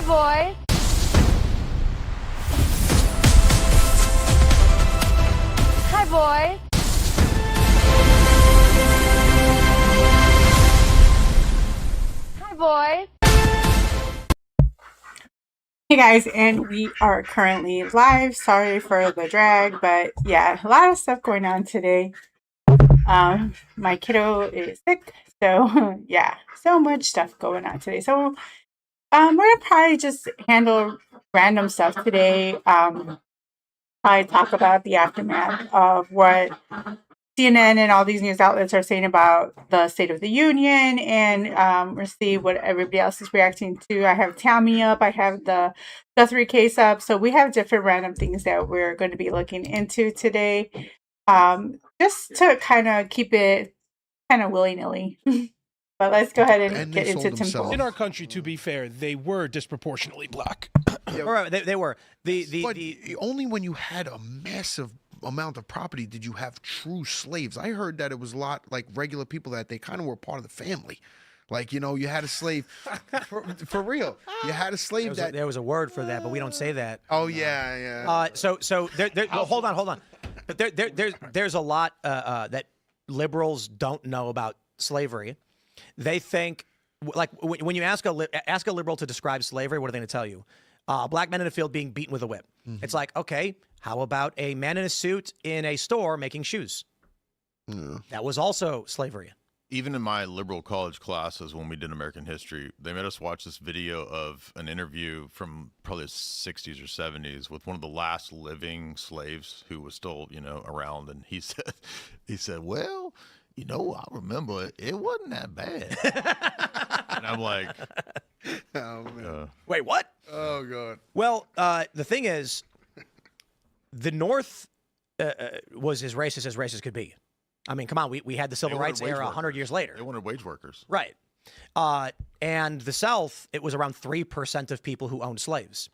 boy. Hi, boy. Hi, boy. Hey guys, and we are currently live. Sorry for the drag, but yeah, a lot of stuff going on today. My kiddo is sick, so yeah, so much stuff going on today. So we're gonna probably just handle random stuff today. Probably talk about the aftermath of what CNN and all these news outlets are saying about the State of the Union, and we'll see what everybody else is reacting to. I have Tammy up, I have the Guthrie case up, so we have different random things that we're going to be looking into today, just to kind of keep it kind of willy nilly. But let's go ahead and get into Tim. In our country, to be fair, they were disproportionately black. All right, they were. But only when you had a massive amount of property did you have true slaves. I heard that it was a lot like regular people that they kind of were part of the family. Like, you know, you had a slave for real. You had a slave there was a word for that, but we don't say that. Oh yeah. So well, hold on. But there's a lot that liberals don't know about slavery. They think, like, when you ask a liberal to describe slavery, what are they going to tell you? A black man in a field being beaten with a whip. Mm-hmm. It's like, okay, how about a man in a suit in a store making shoes? Yeah. That was also slavery. Even in my liberal college classes, when we did American history, they made us watch this video of an interview from probably the 60s or 70s with one of the last living slaves who was still, around. And he said, well, I remember it wasn't that bad. And I'm like, oh, man. Wait, what? Oh, God. Well, the thing is, the North was as racist could be. I mean, come on, we had the Civil Rights era 100 years later. They wanted wage workers. Right. And the South, it was around 3% of people who owned slaves.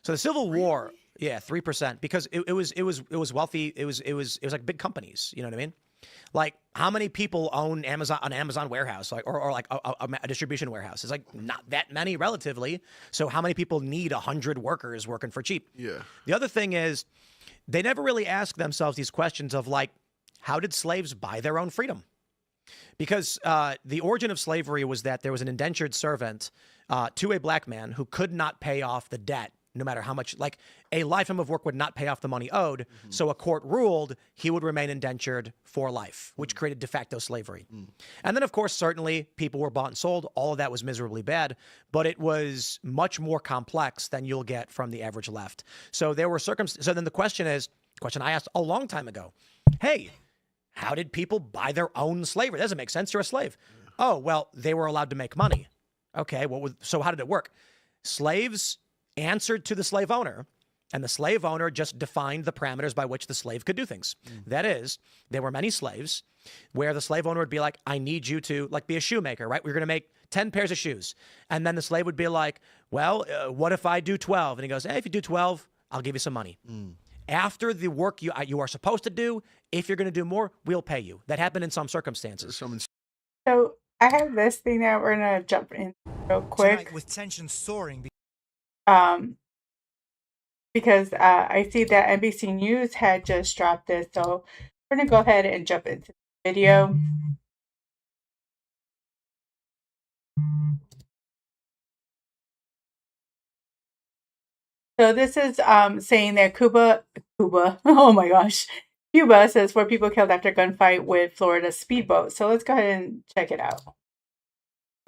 So the Civil War, 3%, because it was wealthy. It was like big companies. You know what I mean? Like, how many people own an Amazon warehouse, or like a distribution warehouse? It's like not that many relatively. So how many people need 100 workers working for cheap? Yeah. The other thing is, they never really ask themselves these questions of like, how did slaves buy their own freedom? Because the origin of slavery was that there was an indentured servant to a black man who could not pay off the debt, no matter how much, like a lifetime of work would not pay off the money owed. Mm-hmm. So a court ruled he would remain indentured for life, which created de facto slavery. Mm. And then, of course, certainly people were bought and sold. All of that was miserably bad, but it was much more complex than you'll get from the average left. So there were circumstances. So then the question I asked a long time ago, hey, how did people buy their own slavery? It doesn't make sense. You're a slave. Oh, well, they were allowed to make money. Okay, so how did it work? Slaves answered to the slave owner, and the slave owner just defined the parameters by which the slave could do things. That is, there were many slaves where the slave owner would be like, I need you to, like, be a shoemaker, right? We're going to make 10 pairs of shoes. And then the slave would be like, well, what if I do 12? And he goes, hey, if you do 12, I'll give you some money. After the work you are supposed to do, if you're going to do more, we'll pay you. That happened in some circumstances. So I have this thing that we're going to jump in real quick. Tonight, with tension soaring. Because I see that NBC News had just dropped this, so we're going to go ahead and jump into the video. So this is saying that Cuba, oh my gosh, Cuba says 4 people killed after gunfight with Florida speedboat. So let's go ahead and check it out.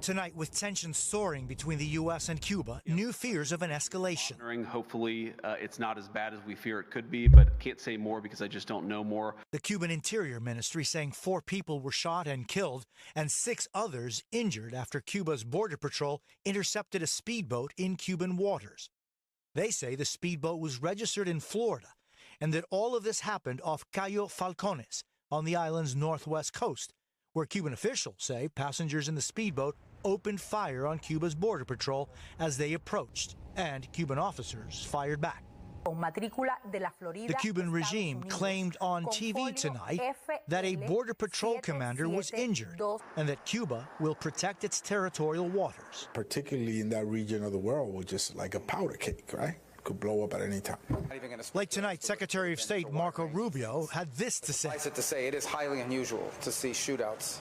Tonight, with tension soaring between the U.S. and Cuba, new fears of an escalation. Hopefully, it's not as bad as we fear it could be, but can't say more because I just don't know more. The Cuban Interior Ministry saying 4 people were shot and killed and 6 others injured after Cuba's Border Patrol intercepted a speedboat in Cuban waters. They say the speedboat was registered in Florida and that all of this happened off Cayo Falcones on the island's northwest coast, where Cuban officials say passengers in the speedboat opened fire on Cuba's Border Patrol as they approached, and Cuban officers fired back. The Cuban regime claimed on TV tonight that a Border Patrol commander was injured and that Cuba will protect its territorial waters. Particularly in that region of the world, was just like a powder cake, right? Could blow up at any time. Late tonight, Secretary of State Marco Rubio had this to say. Suffice it to say, it is highly unusual to see shootouts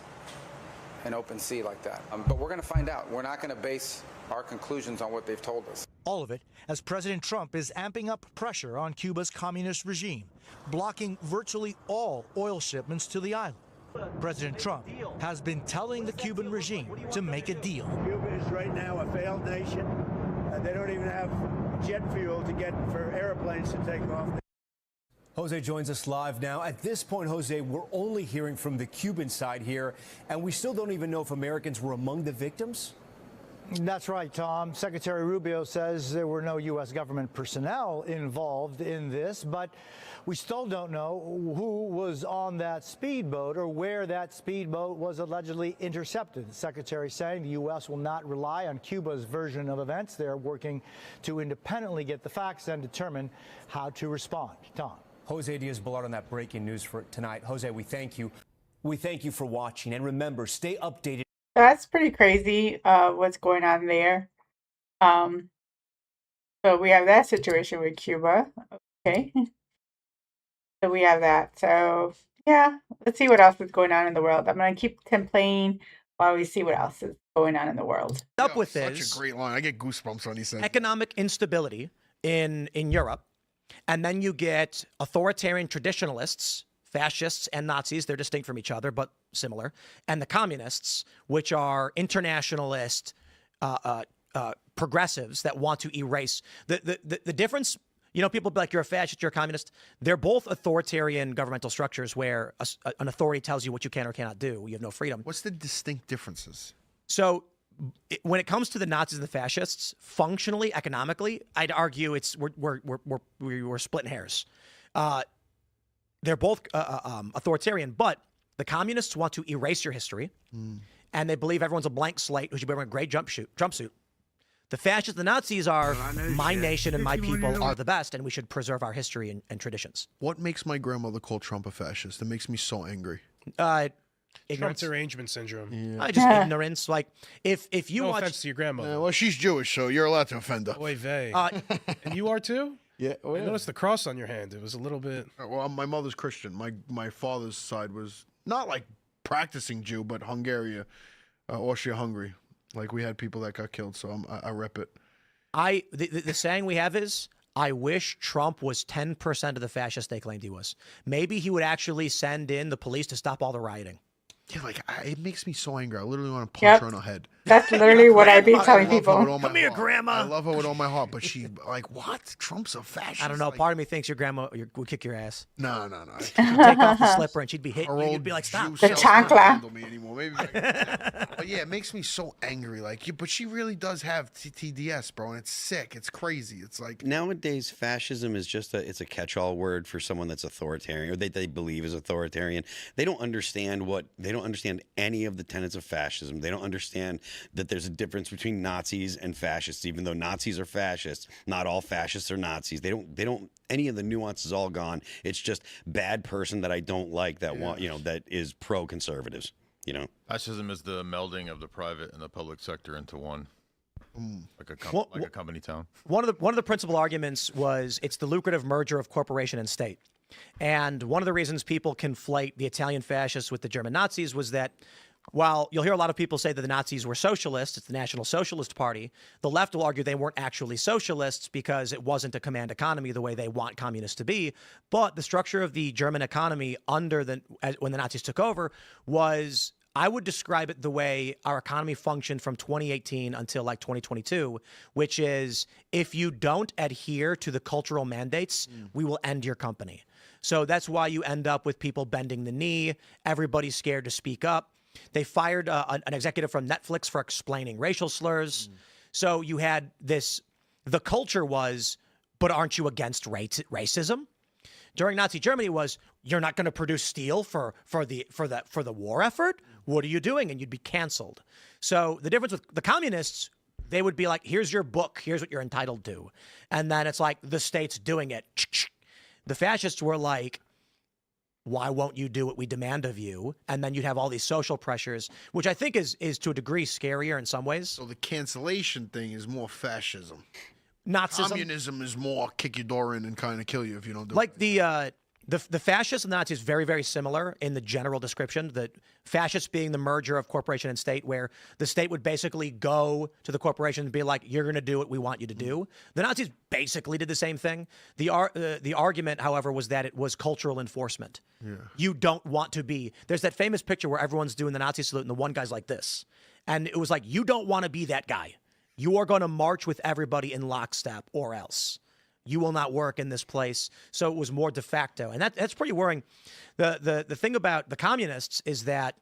in open sea like that. But we're going to find out. We're not going to base our conclusions on what they've told us. All of it as President Trump is amping up pressure on Cuba's communist regime, blocking virtually all oil shipments to the island. President Trump has been telling the Cuban regime to make a deal. Cuba is right now a failed nation. They don't even have jet fuel to get for airplanes to take off. Jose joins us live now. At this point, Jose, we're only hearing from the Cuban side here, and we still don't even know if Americans were among the victims. That's right, Tom. Secretary Rubio says there were no U.S. government personnel involved in this, but we still don't know who was on that speedboat or where that speedboat was allegedly intercepted. The secretary saying the U.S. will not rely on Cuba's version of events. They're working to independently get the facts and determine how to respond. Tom. Jose Diaz-Balart on that breaking news for tonight. Jose, we thank you. We thank you for watching. And remember, stay updated. That's pretty crazy, what's going on there. So we have that situation with Cuba. Okay. So we have that. So yeah, let's see what else is going on in the world. I'm going to keep playing while we see what else is going on in the world. Up with such is a great line. I get goosebumps when he says economic instability in Europe, and then you get authoritarian traditionalists, fascists and Nazis. They're distinct from each other, but similar. And the communists, which are internationalist progressives that want to erase the difference. You know, people be like, you're a fascist, you're a communist. They're both authoritarian governmental structures where an authority tells you what you can or cannot do. You have no freedom. What's the distinct differences? So when it comes to the Nazis and the fascists, functionally, economically, I'd argue we're splitting hairs. They're both authoritarian, but the communists want to erase your history, and they believe everyone's a blank slate who should be wearing a gray jumpsuit. The fascists, the Nazis are my nation and my people are the best, and we should preserve our history and traditions. What makes my grandmother call Trump a fascist? It makes me so angry. Trump's derangement syndrome. Yeah. Just ignorance. Like if you no watch, offense to your grandmother. Well, she's Jewish, so you're allowed to offend her. Oy vey. And you are too? Yeah. I noticed the cross on your hand. It was a little bit. Well, my mother's Christian. My father's side was not like practicing Jew, but Hungary, Austria-Hungary. Like we had people that got killed, so I rep it. The saying we have is, I wish Trump was 10% of the fascist they claimed he was. Maybe he would actually send in the police to stop all the rioting. Yeah, like it makes me so angry. I literally want to punch her in the head. That's literally what I've been telling people. Come here, Grandma. I love her with all my heart, but she like, what? Trump's a fascist. I don't know. Like, part of me thinks your grandma would kick your ass. No. She'd take off the slipper and she'd be hitting you. You'd be like, stop. The chancla. Maybe but yeah, it makes me so angry. Like, but she really does have TDS, bro, and it's sick. It's crazy. It's like nowadays, fascism is just it's a catch-all word for someone that's authoritarian or they believe is authoritarian. They don't understand any of the tenets of fascism. They don't understand that there's a difference between Nazis and fascists. Even though Nazis are fascists, not all fascists are Nazis. They don't. Any of the nuance is all gone. It's just bad person that I don't like that that is pro-conservatives. Fascism is the melding of the private and the public sector into one, like a company town. One of the principal arguments was it's the lucrative merger of corporation and state. And one of the reasons people conflate the Italian fascists with the German Nazis was that while you'll hear a lot of people say that the Nazis were socialists, it's the National Socialist Party, the left will argue they weren't actually socialists because it wasn't a command economy the way they want communists to be. But the structure of the German economy when the Nazis took over was, I would describe it the way our economy functioned from 2018 until like 2022, which is if you don't adhere to the cultural mandates, we will end your company. So that's why you end up with people bending the knee. Everybody's scared to speak up. They fired an executive from Netflix for explaining racial slurs. So you had this, the culture was, but aren't you against racism? During Nazi Germany was, you're not going to produce steel for the war effort? What are you doing? And you'd be canceled. So the difference with the communists, They would be like, here's your book. Here's what you're entitled to. And then it's like, the state's doing it. The fascists were like, why won't you do what we demand of you? And then you'd have all these social pressures, which I think is to a degree scarier in some ways. So the cancellation thing is more fascism. Nazism. Communism is more kick your door in and kind of kill you if you don't do like it. The fascists and the Nazis very, very similar in the general description. The fascists being the merger of corporation and state, where the state would basically go to the corporation and be like, "You're going to do what we want you to do." The Nazis basically did the same thing. The argument, however, was that it was cultural enforcement. Yeah. You don't want to be. There's that famous picture where everyone's doing the Nazi salute, and the one guy's like this, and it was like, you don't want to be that guy. You are going to march with everybody in lockstep, or else. You will not work in this place. So it was more de facto. And that's pretty worrying. The thing about the communists is that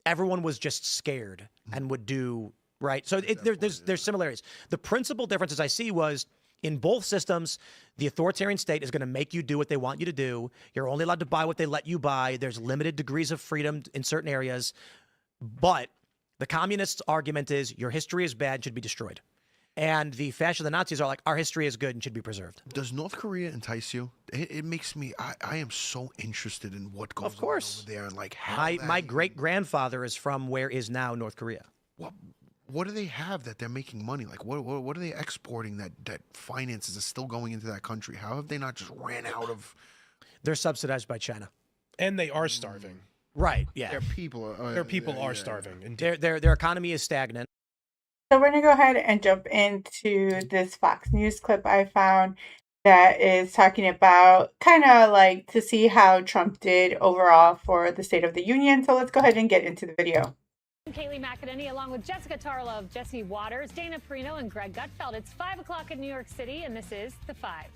everyone was just scared and would do, right? So there's similarities. The principal differences I see was in both systems, the authoritarian state is going to make you do what they want you to do. You're only allowed to buy what they let you buy. There's limited degrees of freedom in certain areas. But the communists' argument is your history is bad, should be destroyed. And the fascists, the Nazis are like, our history is good and should be preserved. Does North Korea entice you? It makes me, I am so interested in what goes on over there and like how My great-grandfather is from where is now North Korea. What do they have that they're making money? Like what are they exporting that finances is still going into that country? How have they not just ran out of? They're subsidized by China. And they are starving. Right, yeah. Their people are starving. Their economy is stagnant. So we're going to go ahead and jump into this Fox News clip I found that is talking about kind of like to see how Trump did overall for the State of the Union. So let's go ahead and get into the video. Kayleigh McEnany along with Jessica Tarlov, Jesse Waters, Dana Perino, and Greg Gutfeld. It's 5 o'clock in New York City, and this is The Five.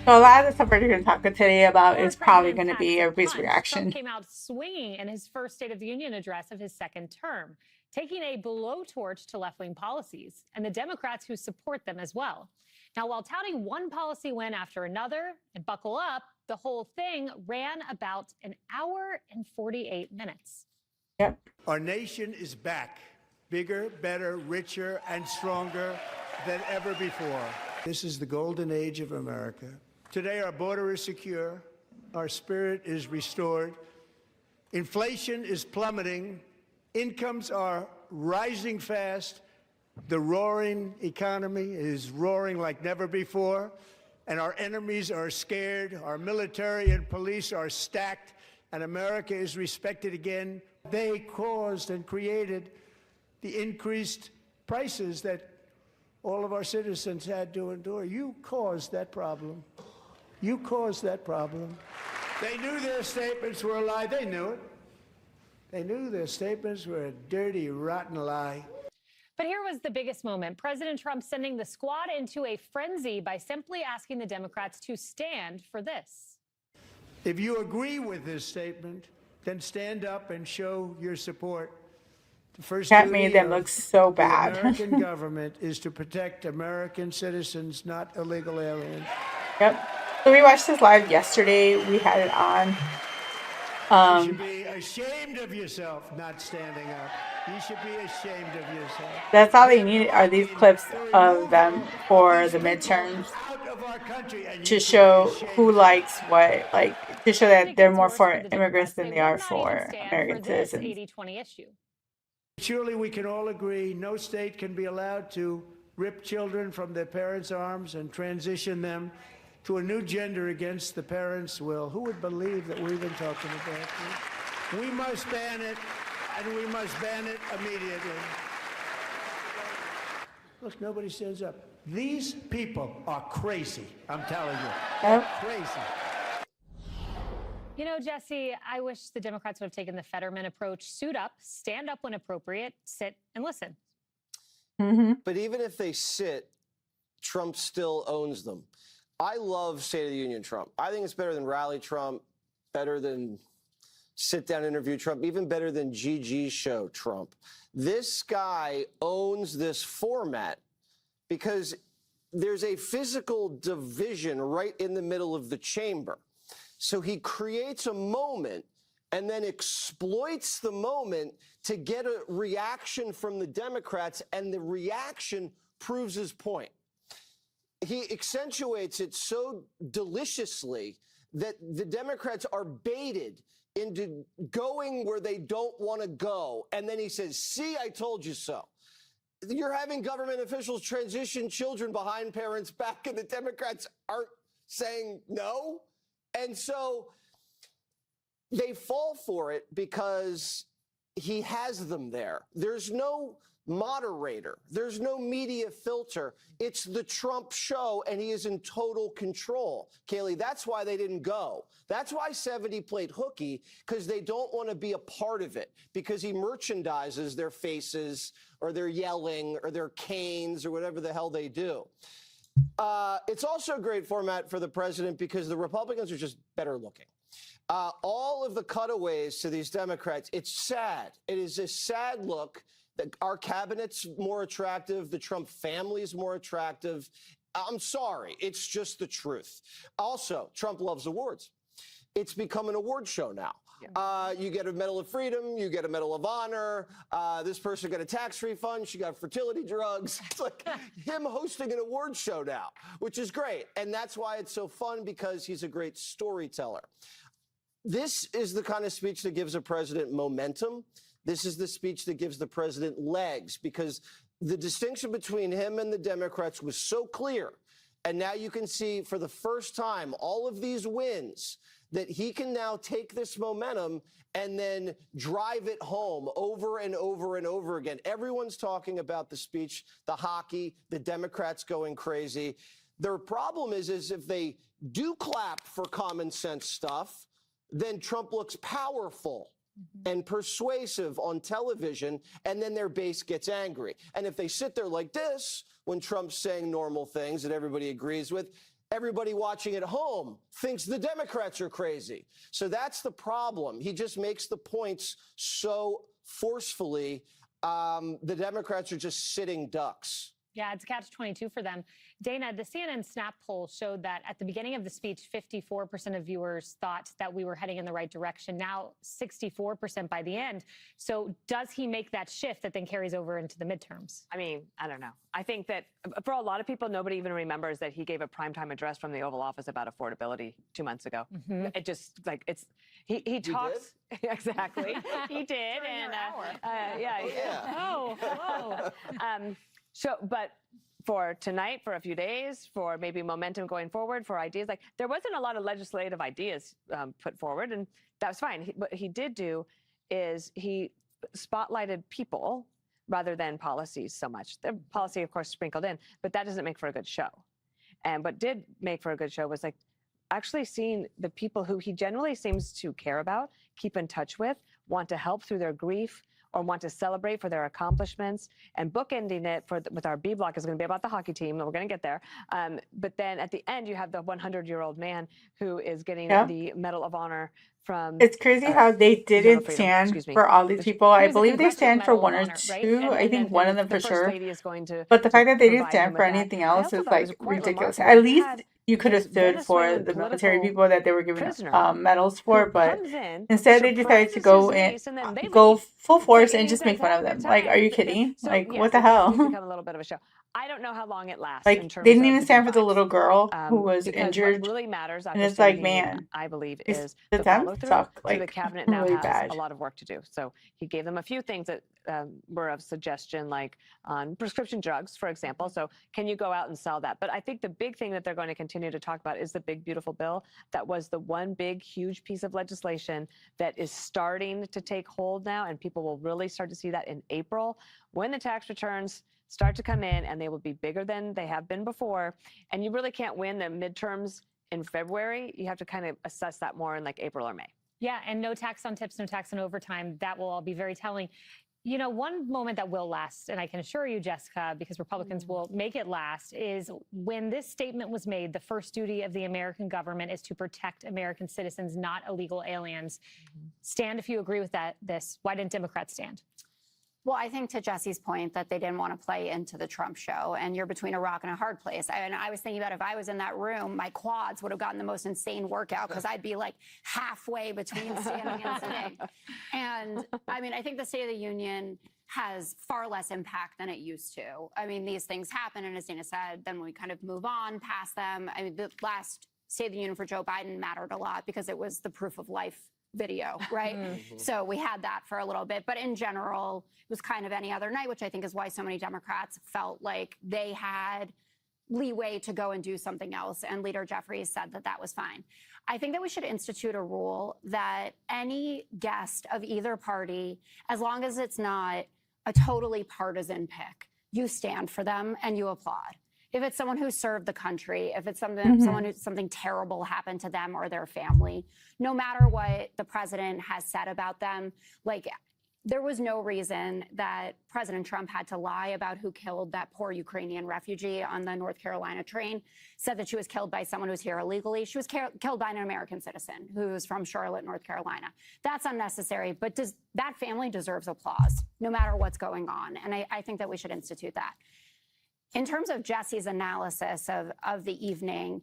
So a lot of the stuff we're going to talk today about is probably going to be everybody's reaction. Trump came out swinging in his first State of the Union address of his second term, taking a blowtorch to left-wing policies and the Democrats who support them as well. Now, while touting one policy win after another, and buckle up, the whole thing ran about an hour and 48 minutes. Yep. Our nation is back, bigger, better, richer, and stronger than ever before. This is the golden age of America. Today, our border is secure, our spirit is restored, inflation is plummeting, incomes are rising fast, the roaring economy is roaring like never before, and our enemies are scared, our military and police are stacked, and America is respected again. They caused and created the increased prices that all of our citizens had to endure. You caused that problem. You caused that problem. They knew their statements were a lie. They knew it. They knew their statements were a dirty, rotten lie. But here was the biggest moment. President Trump sending the squad into a frenzy by simply asking the Democrats to stand for this. If you agree with this statement, then stand up and show your support. The first That made them look so bad. The American government is to protect American citizens, not illegal aliens. Yep. So we watched this live yesterday. We had it on. You should be ashamed of yourself not standing up. You should be ashamed of yourself. That's all they need are these clips of them for the midterms to show who likes what, like to show that they're more for immigrants than they are for American citizens. 80-20 issue. Surely we can all agree no state can be allowed to rip children from their parents' arms and transition them to a new gender against the parents' will. Who would believe that we've been talking about this? We must ban it, and we must ban it immediately. Look, nobody stands up. These people are crazy, I'm telling you. They're crazy. You know, Jesse, I wish the Democrats would have taken the Fetterman approach. Suit up, stand up when appropriate, sit and listen. But even if they sit, Trump still owns them. I love State of the Union Trump. I think it's better than Rally Trump, better than sit-down interview Trump, even better than GG's show Trump. This guy owns this format because there's a physical division right in the middle of the chamber. So he creates a moment and then exploits the moment to get a reaction from the Democrats, and the reaction proves his point. He accentuates it so deliciously that the Democrats are baited into going where they don't want to go. And then he says, see, I told you so. You're having government officials transition children behind parents' back, and the Democrats aren't saying no. And so they fall for it because he has them there. There's no moderator. There's no media filter. It's the Trump show, and he is in total control. Kaylee, that's why they didn't go. That's why 70 played hooky, because they don't want to be a part of it, because he merchandises their faces or their yelling or their canes or whatever the hell they do. It's also a great format for the president because the Republicans are just better looking. All of the cutaways to these Democrats, it's sad. It is a sad look. Our cabinet's more attractive. The Trump family is more attractive. I'm sorry. It's just the truth. Also, Trump loves awards. It's become an award show now. Yeah. You get a Medal of Freedom. You get a Medal of Honor. This person got a tax refund. She got fertility drugs. It's like him hosting an award show now, which is great. And that's why it's so fun, because he's a great storyteller. This is the kind of speech that gives a president momentum. This is the speech that gives the president legs, because the distinction between him and the Democrats was so clear. And now you can see for the first time all of these wins that he can now take this momentum and then drive it home over and over and over again. Everyone's talking about the speech, the hockey, the Democrats going crazy. Their problem is if they do clap for common sense stuff, then Trump looks powerful and persuasive on television, and then their base gets angry. And if they sit there like this, when Trump's saying normal things that everybody agrees with, everybody watching at home thinks the Democrats are crazy. So that's the problem. He just makes the points so forcefully. The Democrats are just sitting ducks. Yeah, it's a catch-22 for them. Dana, the CNN Snap poll showed that at the beginning of the speech, 54% of viewers thought that we were heading in the right direction. Now, 64% by the end. So does he make that shift that then carries over into the midterms? I mean, I don't know. I think that for a lot of people, nobody even remembers that he gave a primetime address from the Oval Office about affordability 2 months ago. It just, like, it's, he talks. Exactly. He did. And yeah. Oh, whoa. But for tonight, for a few days, for maybe momentum going forward, for ideas, like there wasn't a lot of legislative ideas put forward, and that was fine. What he did do is he spotlighted people rather than policies so much. The policy, of course, sprinkled in, but that doesn't make for a good show. And what did make for a good show was like actually seeing the people who he generally seems to care about, keep in touch with, want to help through their grief, or want to celebrate for their accomplishments, and bookending it with our B block is going to be about the hockey team, and we're going to get there. But then at the end, you have the 100-year-old man who is getting the Medal of Honor from. It's crazy how they didn't stand for all these people. I believe they stand for one or two. I think one of them for sure. But the fact that they didn't stand for anything else is like ridiculous. At least you could have stood for the military people that they were giving medals for, but instead they decided to go full force and just make fun of them. Like, are you kidding? Like, what the hell? It's become a little bit of a show. I don't know how long it lasts. Like, they didn't even stand for the little girl who was injured. What really matters, and it's like, man, I believe, is the Dems suck. Like, so the cabinet now really has bad. a lot of work to do. So he gave them a few things that were of suggestion, like on prescription drugs, for example. So can you go out and sell that? But I think the big thing that they're going to continue to talk about is the big, beautiful bill. That was the one big, huge piece of legislation that is starting to take hold now, and people will really start to see that in April when the tax returns start to come in, and they will be bigger than they have been before. And you really can't win the midterms in February. You have to kind of assess that more in like April or May. Yeah, and no tax on tips, no tax on overtime. That will all be very telling. You know, one moment that will last, and I can assure you, Jessica, because Republicans will make it last, is when this statement was made, the first duty of the American government is to protect American citizens, not illegal aliens. Stand if you agree with this. Why didn't Democrats stand? Well, I think to Jesse's point that they didn't want to play into the Trump show, and you're between a rock and a hard place. And I was thinking about if I was in that room, my quads would have gotten the most insane workout because I'd be like halfway between standing and sitting. And I mean, I think the State of the Union has far less impact than it used to. I mean, these things happen, and as Dana said, then we kind of move on past them. I mean, the last State of the Union for Joe Biden mattered a lot because it was the proof of life video, right? So we had that for a little bit, but in general, it was kind of any other night, which I think is why so many Democrats felt like they had leeway to go and do something else. And Leader Jeffries said that that was fine. I think that we should institute a rule that any guest of either party, as long as it's not a totally partisan pick, you stand for them and you applaud. If it's someone who served the country, if it's someone who something terrible happened to them or their family, no matter what the president has said about them, like there was no reason that President Trump had to lie about who killed that poor Ukrainian refugee on the North Carolina train, said that she was killed by someone who's here illegally. She was killed by an American citizen who was from Charlotte, North Carolina. That's unnecessary, but that family deserves applause, no matter what's going on. And I think that we should institute that. In terms of Jesse's analysis of the evening,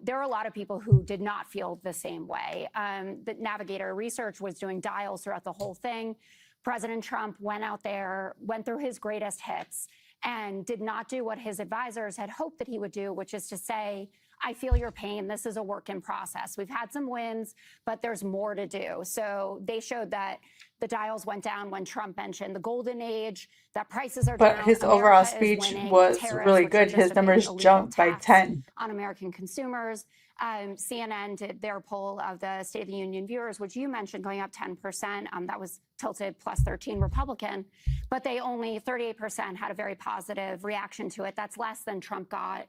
there are a lot of people who did not feel the same way. The Navigator Research was doing dials throughout the whole thing. President Trump went out there, went through his greatest hits, and did not do what his advisors had hoped that he would do, which is to say, I feel your pain. This is a work in process. We've had some wins, but there's more to do. So they showed that the dials went down when Trump mentioned the golden age, that prices are down. But his overall speech was really good. His numbers jumped by 10. On American consumers. CNN did their poll of the State of the Union viewers, which you mentioned going up 10%. That was tilted plus 13 Republican, but they only 38% had a very positive reaction to it. That's less than Trump got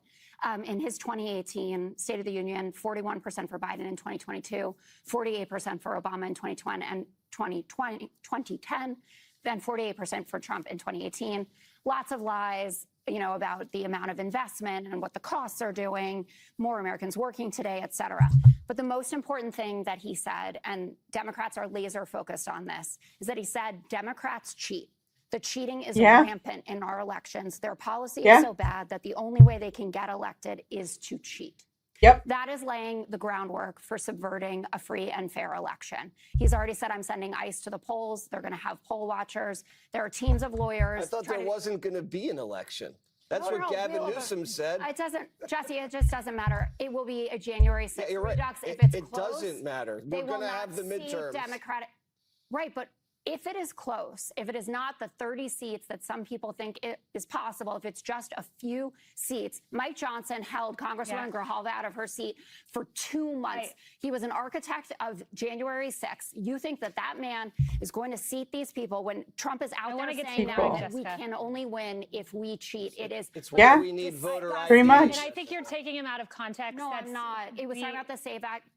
in his 2018 State of the Union, 41% for Biden in 2022, 48% for Obama in 2020 and 2010, then 48% for Trump in 2018. Lots of lies, you know, about the amount of investment and what the costs are doing, more Americans working today, et cetera. But the most important thing that he said, and Democrats are laser focused on this, is that he said Democrats cheat. The cheating is rampant in our elections. Their policy is so bad that the only way they can get elected is to cheat. That is laying the groundwork for subverting a free and fair election. He's already said, I'm sending ICE to the polls. They're going to have poll watchers. There are teams of lawyers. I thought there wasn't going to be an election. That's what Gavin Newsom said. It doesn't, Jesse, it just doesn't matter. It will be a January 6th redux. If it's close, doesn't matter. We're going to have the midterms. Democratic. Right, but if it is close, if it is not the 30 seats that some people think it is possible, if it's just a few seats, Mike Johnson held Congresswoman Grijalva out of her seat for 2 months. He was an architect of January 6th. You think that that man is going to seat these people when Trump is out there saying now that we can only win if we cheat? It is. It's why we need voter ID. Pretty much. And I think you're taking him out of context. No, I'm not. It was talking about the SAVE Act.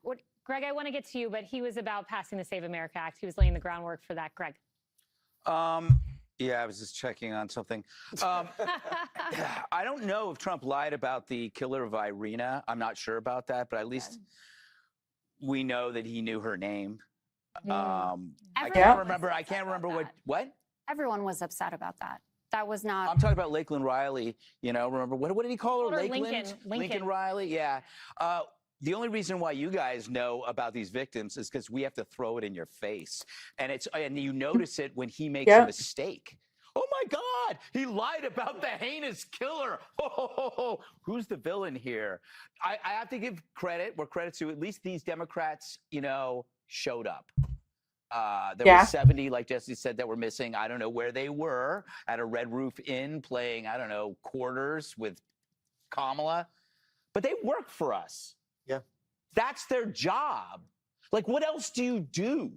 Greg, I want to get to you, but he was about passing the Save America Act. He was laying the groundwork for that. Greg. Yeah, I was just checking on something. I don't know if Trump lied about the killer of Irina. I'm not sure about that, but at least we know that he knew her name. I can't remember what? Everyone was upset about that. That was not. I'm talking about Lakeland Riley. You know, remember what did he call her? Lakeland? Lincoln Riley. Yeah. The only reason why you guys know about these victims is because we have to throw it in your face, and you notice it when he makes a mistake. Oh my God, he lied about the heinous killer. Oh, who's the villain here? I have to give credit where credit's due. At least these Democrats, you know, showed up. There were 70, like Jesse said, that were missing. I don't know where they were, at a Red Roof Inn playing, I don't know, quarters with Kamala, but they work for us. Yeah. That's their job. Like, what else do you do?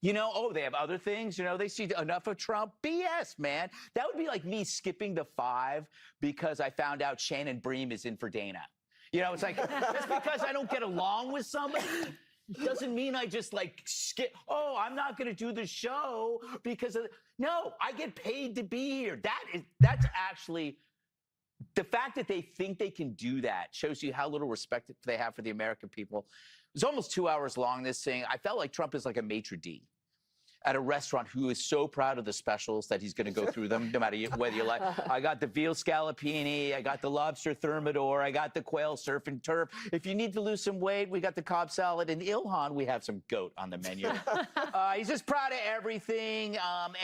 You know, oh, they have other things. You know, they see enough of Trump. BS, man. That would be like me skipping the 5 because I found out Shannon Bream is in for Dana. You know, it's like, just because I don't get along with somebody doesn't mean I just like skip. Oh, I'm not going to do the show because of. No, I get paid to be here. That's actually. The fact that they think they can do that shows you how little respect they have for the American people. It was almost 2 hours long, this thing. I felt like Trump is like a maitre d'. at a restaurant who is so proud of the specials that he's going to go through them no matter whether you like. I got the veal scallopini, I got the lobster thermidor, I got the quail surf and turf. If you need to lose some weight, we got the Cobb salad. In Ilhan, we have some goat on the menu. He's just proud of everything,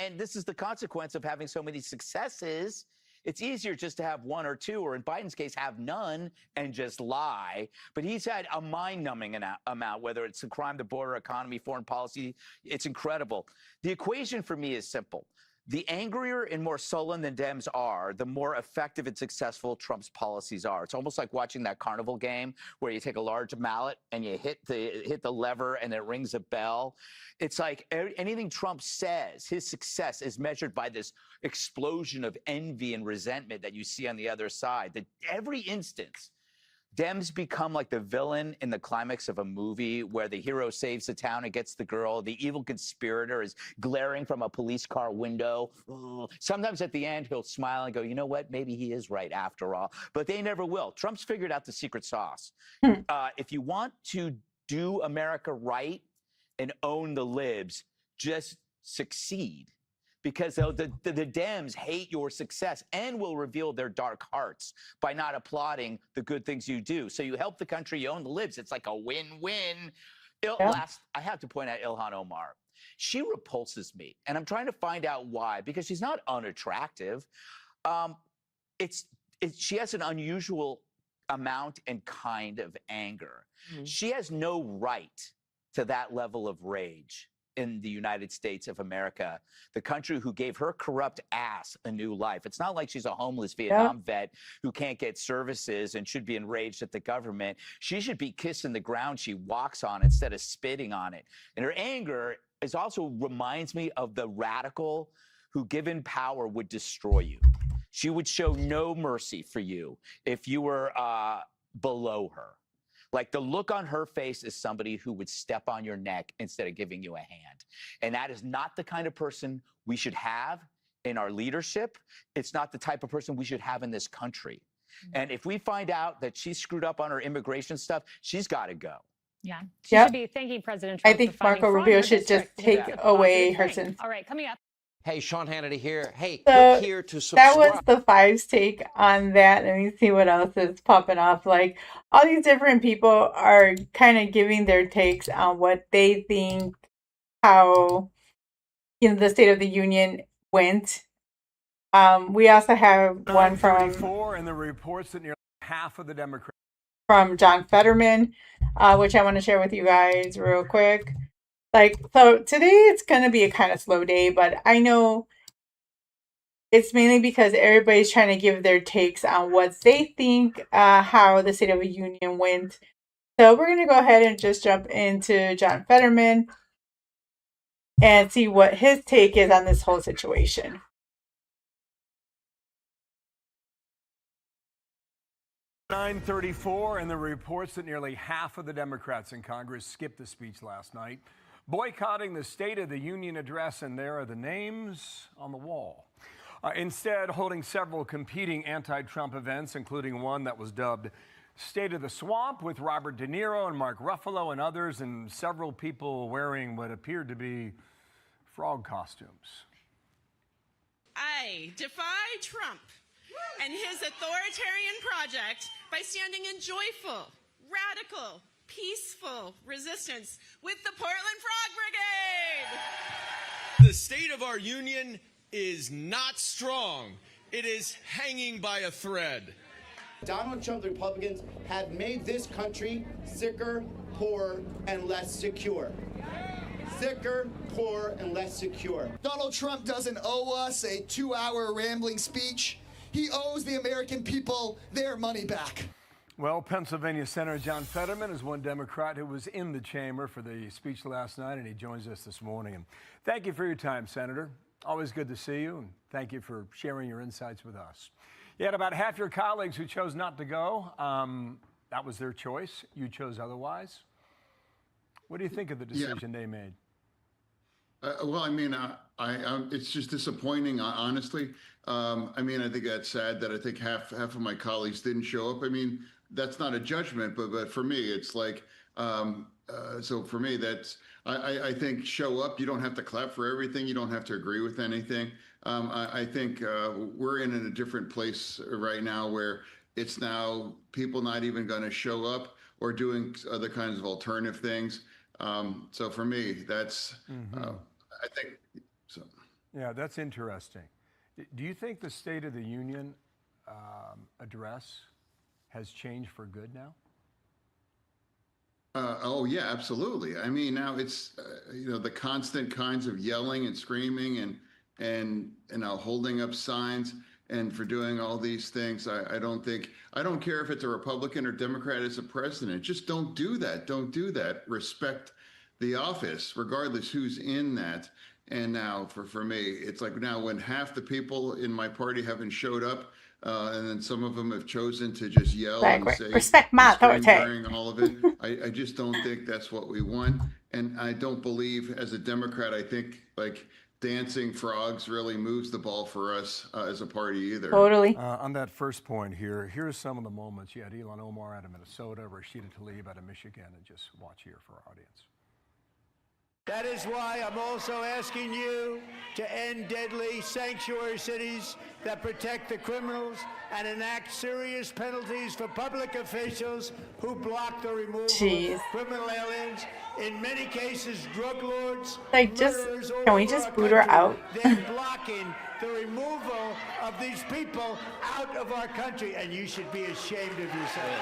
and this is the consequence of having so many successes. It's easier just to have one or two, or in Biden's case, have none and just lie. But he's had a mind-numbing amount, whether it's the crime, the border, economy, foreign policy. It's incredible. The equation for me is simple. The angrier and more sullen the Dems are, the more effective and successful Trump's policies are. It's almost like watching that carnival game where you take a large mallet and you hit the lever and it rings a bell. It's like anything Trump says, his success is measured by this explosion of envy and resentment that you see on the other side. That every instance, Dems become like the villain in the climax of a movie where the hero saves the town and gets the girl. The evil conspirator is glaring from a police car window. Ugh. Sometimes at the end, he'll smile and go, you know what? Maybe he is right after all. But they never will. Trump's figured out the secret sauce. If you want to do America right and own the libs, just succeed. Because the Dems hate your success and will reveal their dark hearts by not applauding the good things you do. So you help the country, you own the libs. It's like a win-win. Last, I have to point out Ilhan Omar. She repulses me, and I'm trying to find out why, because she's not unattractive. She has an unusual amount and kind of anger. She has no right to that level of rage in the United States of America, the country who gave her corrupt ass a new life. It's not like she's a homeless Vietnam vet who can't get services and should be enraged at the government. She should be kissing the ground she walks on instead of spitting on it. And her anger is also reminds me of the radical who, given power, would destroy you. She would show no mercy for you if you were below her. Like, the look on her face is somebody who would step on your neck instead of giving you a hand. And that is not the kind of person we should have in our leadership. It's not the type of person we should have in this country. And if we find out that she screwed up on her immigration stuff, she's got to go. Yeah. She should be thanking President Trump. I think for finding Marco fraud in Rubio her should just district. take It's a away positive her thing. sins. All right, coming up. Hey, Sean Hannity here. Hey, So click here to that subscribe. was the Five's take on that. Let me see what else is popping up. Like, all these different people are kind of giving their takes on what they think, how, you know, the State of the Union went. We also have one from and the reports that nearly half of the Democrats from John Fetterman, which I want to share with you guys real quick. Like, so today it's going to be a kind of slow day, but I know it's mainly because everybody's trying to give their takes on what they think, how the State of the Union went. So we're going to go ahead and just jump into John Fetterman and see what his take is on this whole situation. .34 and the reports that nearly half of the Democrats in Congress skipped the speech last night, boycotting the State of the Union address, and there are the names on the wall. Instead, holding several competing anti-Trump events, including one that was dubbed State of the Swamp with Robert De Niro and Mark Ruffalo and others, and several people wearing what appeared to be frog costumes. I defy Trump and his authoritarian project by standing in joyful, radical, peaceful resistance with the Portland Frog Brigade. The state of our union is not strong. It is hanging by a thread. Donald Trump, the Republicans, have made this country sicker, poorer, and less secure. Sicker, poorer, and less secure. Donald Trump doesn't owe us a 2-hour rambling speech. He owes the American people their money back. Well, Pennsylvania Senator John Fetterman is one Democrat who was in the chamber for the speech last night, and he joins us this morning. And thank you for your time, Senator. Always good to see you, and thank you for sharing your insights with us. You had about half your colleagues who chose not to go. That was their choice. You chose otherwise. What do you think of the decision they made? Well, I mean, it's just disappointing, honestly. I mean, I think that's sad that I think half of my colleagues didn't show up. I mean, that's not a judgment, but for me, it's like, so for me, that's, I think show up. You don't have to clap for everything. You don't have to agree with anything. I think we're in a different place right now where it's now people not even going to show up or doing other kinds of alternative things. So for me, that's I think so. Yeah, that's interesting. Do you think the State of the Union address has changed for good now? Oh yeah, absolutely. I mean, now it's the constant kinds of yelling and screaming and holding up signs and for doing all these things. I don't care if it's a Republican or Democrat as a president. Just don't do that. Don't do that. Respect the office, regardless who's in that. And now for me, it's like now when half the people in my party haven't showed up, and then some of them have chosen to just yell and say, respect my scream authority. during all of it. I just don't think that's what we want. And I don't believe, as a Democrat, I think like dancing frogs really moves the ball for us as a party either. Totally. On that first point here, here's some of the moments. You had Ilhan Omar out of Minnesota, Rashida Tlaib out of Michigan, and just watch here for our audience. That is why I'm also asking you to end deadly sanctuary cities that protect the criminals and enact serious penalties for public officials who block the removal of criminal aliens. In many cases, drug lords, like, just can we just boot her out? They're blocking the removal of these people out of our country, and you should be ashamed of yourself.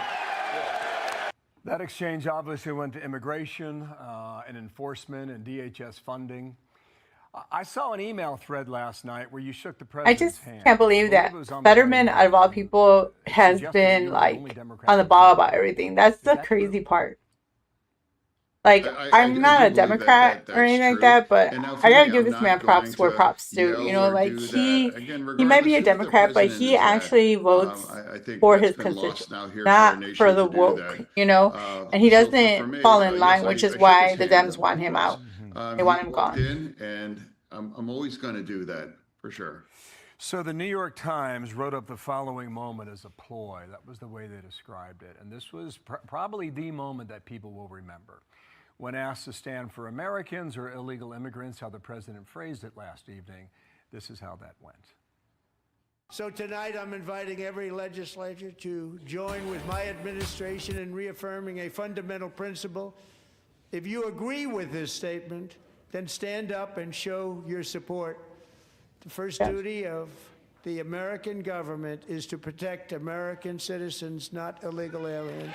That exchange obviously went to immigration and enforcement and DHS funding. I saw an email thread last night where you shook the I president's just hand. can't believe that Fetterman, out of all people, has been like on the ball about everything. That's the crazy part. Like, I'm not a Democrat or anything like that, but I gotta give this man props where props due. You know, like he might be a Democrat, but he actually votes for his constituents, not for the woke. You know, and he doesn't fall in line, which is why the Dems want him out. They want him gone. And I'm always going to do that for sure. So the New York Times wrote up the following moment as a ploy. That was the way they described it. And this was probably the moment that people will remember. When asked to stand for Americans or illegal immigrants, how the president phrased it last evening, this is how that went. So tonight I'm inviting every legislator to join with my administration in reaffirming a fundamental principle. If you agree with this statement, then stand up and show your support. The first duty of the American government is to protect American citizens, not illegal aliens.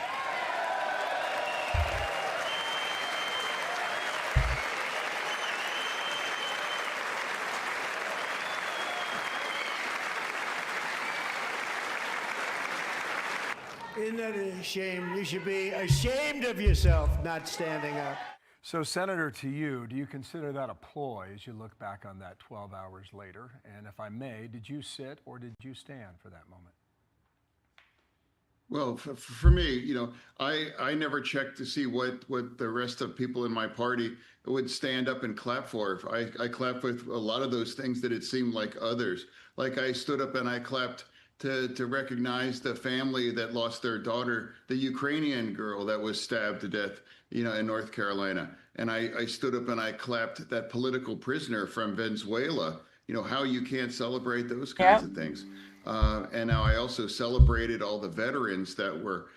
Isn't that a shame? You should be ashamed of yourself not standing up. So, Senator, to you, do you consider that a ploy as you look back on that 12 hours later? And if I may, did you sit or did you stand for that moment? Well, for me, I never checked to see what the rest of people in my party would stand up and clap for. I clapped with a lot of those things that it seemed like others. Like I stood up and I clapped to recognize the family that lost their daughter, the Ukrainian girl that was stabbed to death, in North Carolina. And I stood up and I clapped that political prisoner from Venezuela, how you can't celebrate those kinds of things. And now I also celebrated all the veterans that were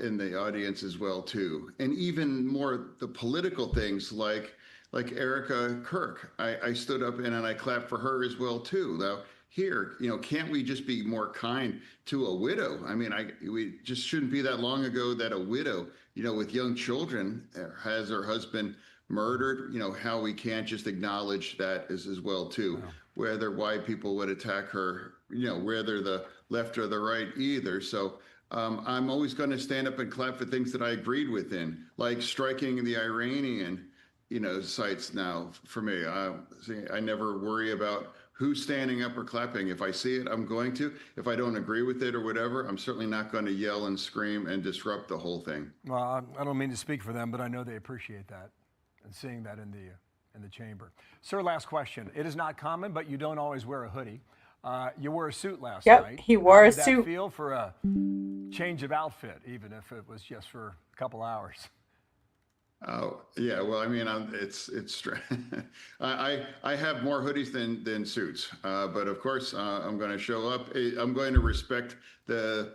in the audience as well, too. And even more the political things like Erica Kirk. I stood up and I clapped for her as well, too. Now, here, can't we just be more kind to a widow? I mean, we just shouldn't be that long ago that a widow, with young children has her husband murdered, how we can't just acknowledge that as well, too. Whether why people would attack her, whether the left or the right either. So I'm always going to stand up and clap for things that I agreed with like striking the Iranian, sites now for me. I never worry about who's standing up or clapping. If I see it, I'm going to. If I don't agree with it or whatever, I'm certainly not going to yell and scream and disrupt the whole thing. Well, I don't mean to speak for them, but I know they appreciate that and seeing that in the chamber. Sir, last question. It is not common, but you don't always wear a hoodie. You wore a suit last night. Yep, he wore a suit. How did that feel for a change of outfit, even if it was just for a couple hours? Oh yeah, well, I mean, I have more hoodies than suits, but of course, I'm going to show up. I'm going to respect the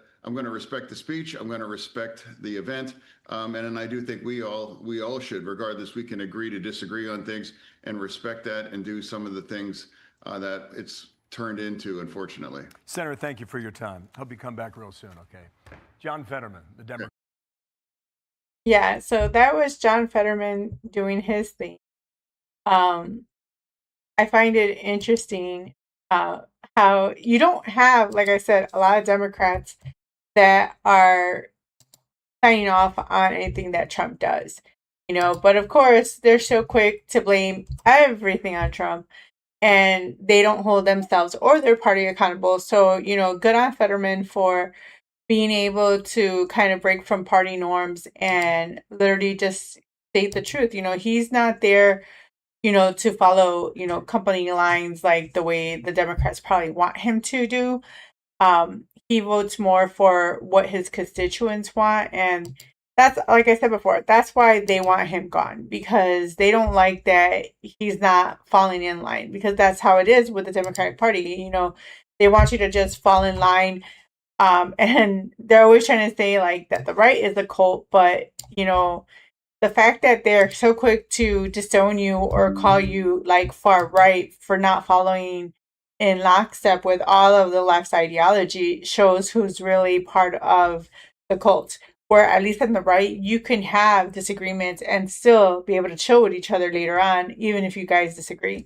speech. I'm going to respect the event, and then I do think we all should, regardless. We can agree to disagree on things and respect that, and do some of the things that it's turned into, unfortunately. Senator, thank you for your time. Hope you come back real soon. Okay, John Fetterman, the Democrat. Yeah, so that was John Fetterman doing his thing. I find it interesting how you don't have, like I said, a lot of Democrats that are signing off on anything that Trump does, but of course they're so quick to blame everything on Trump, and they don't hold themselves or their party accountable. So, good on Fetterman for being able to kind of break from party norms and literally just state the truth. He's not there, to follow, company lines like the way the Democrats probably want him to do. He votes more for what his constituents want. And that's, like I said before, that's why they want him gone, because they don't like that he's not falling in line, because that's how it is with the Democratic Party. They want you to just fall in line. And they're always trying to say like that the right is a cult, but the fact that they're so quick to disown you or call you like far right for not following in lockstep with all of the left's ideology shows who's really part of the cult. Where at least on the right, you can have disagreements and still be able to chill with each other later on, even if you guys disagree.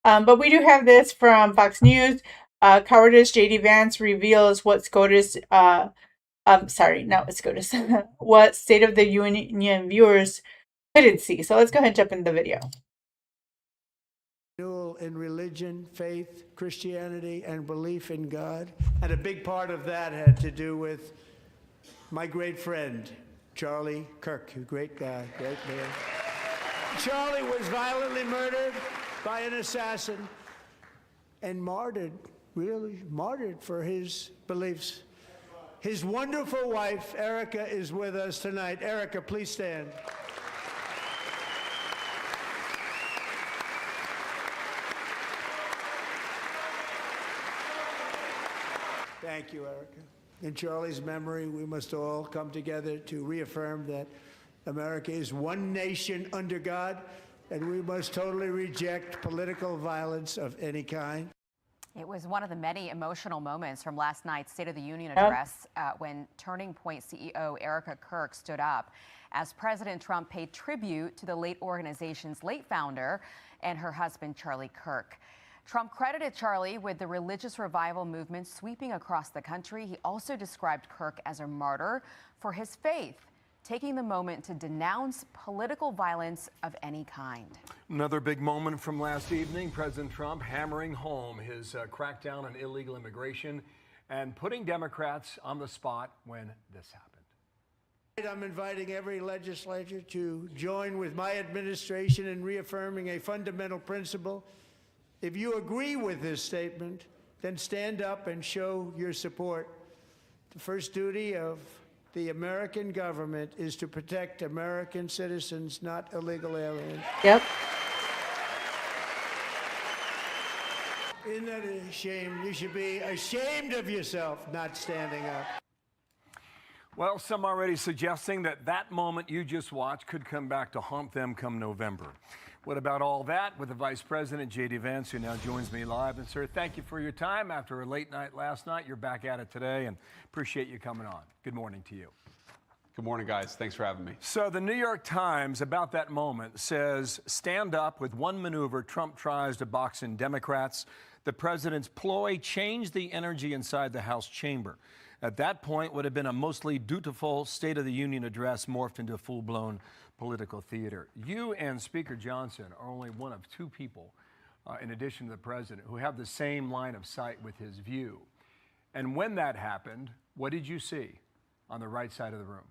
But we do have this from Fox News. Cowardice J.D. Vance reveals what SCOTUS, sorry, not what SCOTUS, what State of the Union viewers couldn't see. So let's go ahead and jump in the video. In religion, faith, Christianity, and belief in God. And a big part of that had to do with my great friend, Charlie Kirk, a great guy, great man. Charlie was violently murdered by an assassin and martyred, really martyred for his beliefs. His wonderful wife, Erica, is with us tonight. Erica, please stand. Thank you, Erica. In Charlie's memory, we must all come together to reaffirm that America is one nation under God, and we must totally reject political violence of any kind. It was one of the many emotional moments from last night's State of the Union address when Turning Point CEO Erica Kirk stood up as President Trump paid tribute to the late organization's late founder and her husband, Charlie Kirk. Trump credited Charlie with the religious revival movement sweeping across the country. He also described Kirk as a martyr for his faith, taking the moment to denounce political violence of any kind. Another big moment from last evening, President Trump hammering home his crackdown on illegal immigration and putting Democrats on the spot when this happened. I'm inviting every legislator to join with my administration in reaffirming a fundamental principle. If you agree with this statement, then stand up and show your support. The first duty of the American government is to protect American citizens, not illegal aliens. Yep. Isn't that a shame? You should be ashamed of yourself not standing up. Well, some already suggesting that that moment you just watched could come back to haunt them come November. What about all that with the Vice President, J.D. Vance, who now joins me live. And, sir, thank you for your time. After a late night last night, you're back at it today, and appreciate you coming on. Good morning to you. Good morning, guys. Thanks for having me. So the New York Times, about that moment, says, stand up. With one maneuver, Trump tries to box in Democrats. The president's ploy changed the energy inside the House chamber. At that point, would have been a mostly dutiful State of the Union address morphed into full-blown political theater. You and Speaker Johnson are only one of two people, in addition to the president, who have the same line of sight with his view. And when that happened, what did you see on the right side of the room?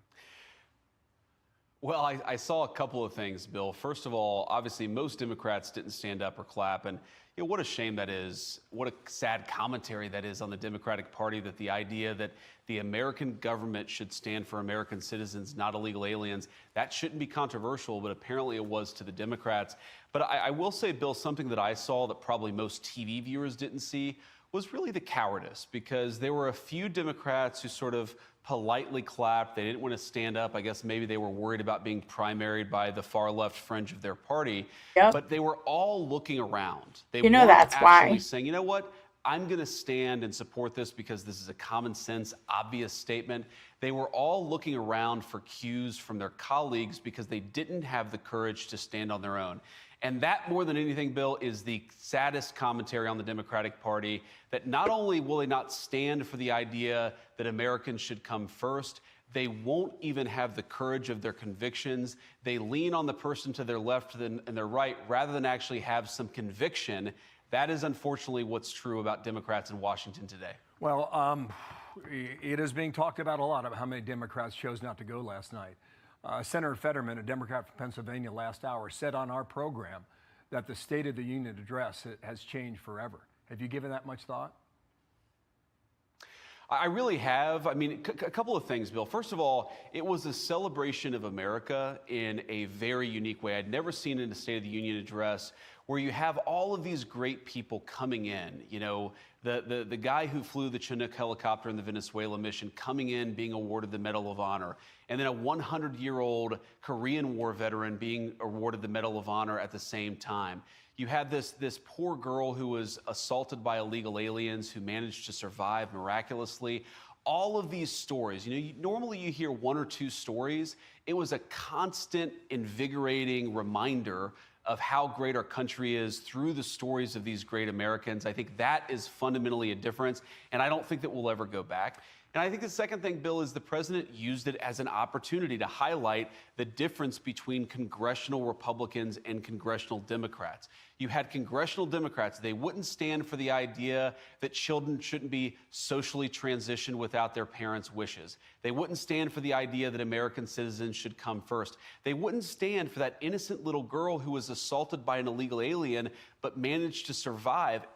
Well, I saw a couple of things, Bill. First of all, obviously, most Democrats didn't stand up or clap. And what a shame that is. What a sad commentary that is on the Democratic Party, that the idea that the American government should stand for American citizens, not illegal aliens, that shouldn't be controversial, but apparently it was to the Democrats. But I will say, Bill, something that I saw that probably most TV viewers didn't see was really the cowardice, because there were a few Democrats who sort of politely clapped. They didn't want to stand up. I guess maybe they were worried about being primaried by the far left fringe of their party. Yep. But they were all looking around. They You know weren't that's actually why. saying, you know what, I'm going to stand and support this because this is a common sense, obvious statement. They were all looking around for cues from their colleagues because they didn't have the courage to stand on their own. And that, more than anything, Bill, is the saddest commentary on the Democratic Party, that not only will they not stand for the idea that Americans should come first, they won't even have the courage of their convictions. They lean on the person to their left and their right rather than actually have some conviction. That is unfortunately what's true about Democrats in Washington today. Well, it is being talked about a lot about how many Democrats chose not to go last night. Senator Fetterman, a Democrat from Pennsylvania, last hour said on our program that the State of the Union address has changed forever. Have you given that much thought? I really have. I mean, a couple of things, Bill. First of all, it was a celebration of America in a very unique way. I'd never seen in a State of the Union address where you have all of these great people coming in. You know, the guy who flew the Chinook helicopter in the Venezuela mission coming in, being awarded the Medal of Honor, and then a 100-year-old Korean War veteran being awarded the Medal of Honor at the same time. You had this poor girl who was assaulted by illegal aliens who managed to survive miraculously. All of these stories, normally you hear one or two stories. It was a constant, invigorating reminder of how great our country is through the stories of these great Americans. I think that is fundamentally a difference, and I don't think that we'll ever go back. And I think the second thing, Bill, is the president used it as an opportunity to highlight the difference between congressional Republicans and congressional Democrats. You had congressional Democrats, they wouldn't stand for the idea that children shouldn't be socially transitioned without their parents' wishes. They wouldn't stand for the idea that American citizens should come first. They wouldn't stand for that innocent little girl who was assaulted by an illegal alien but managed to survive.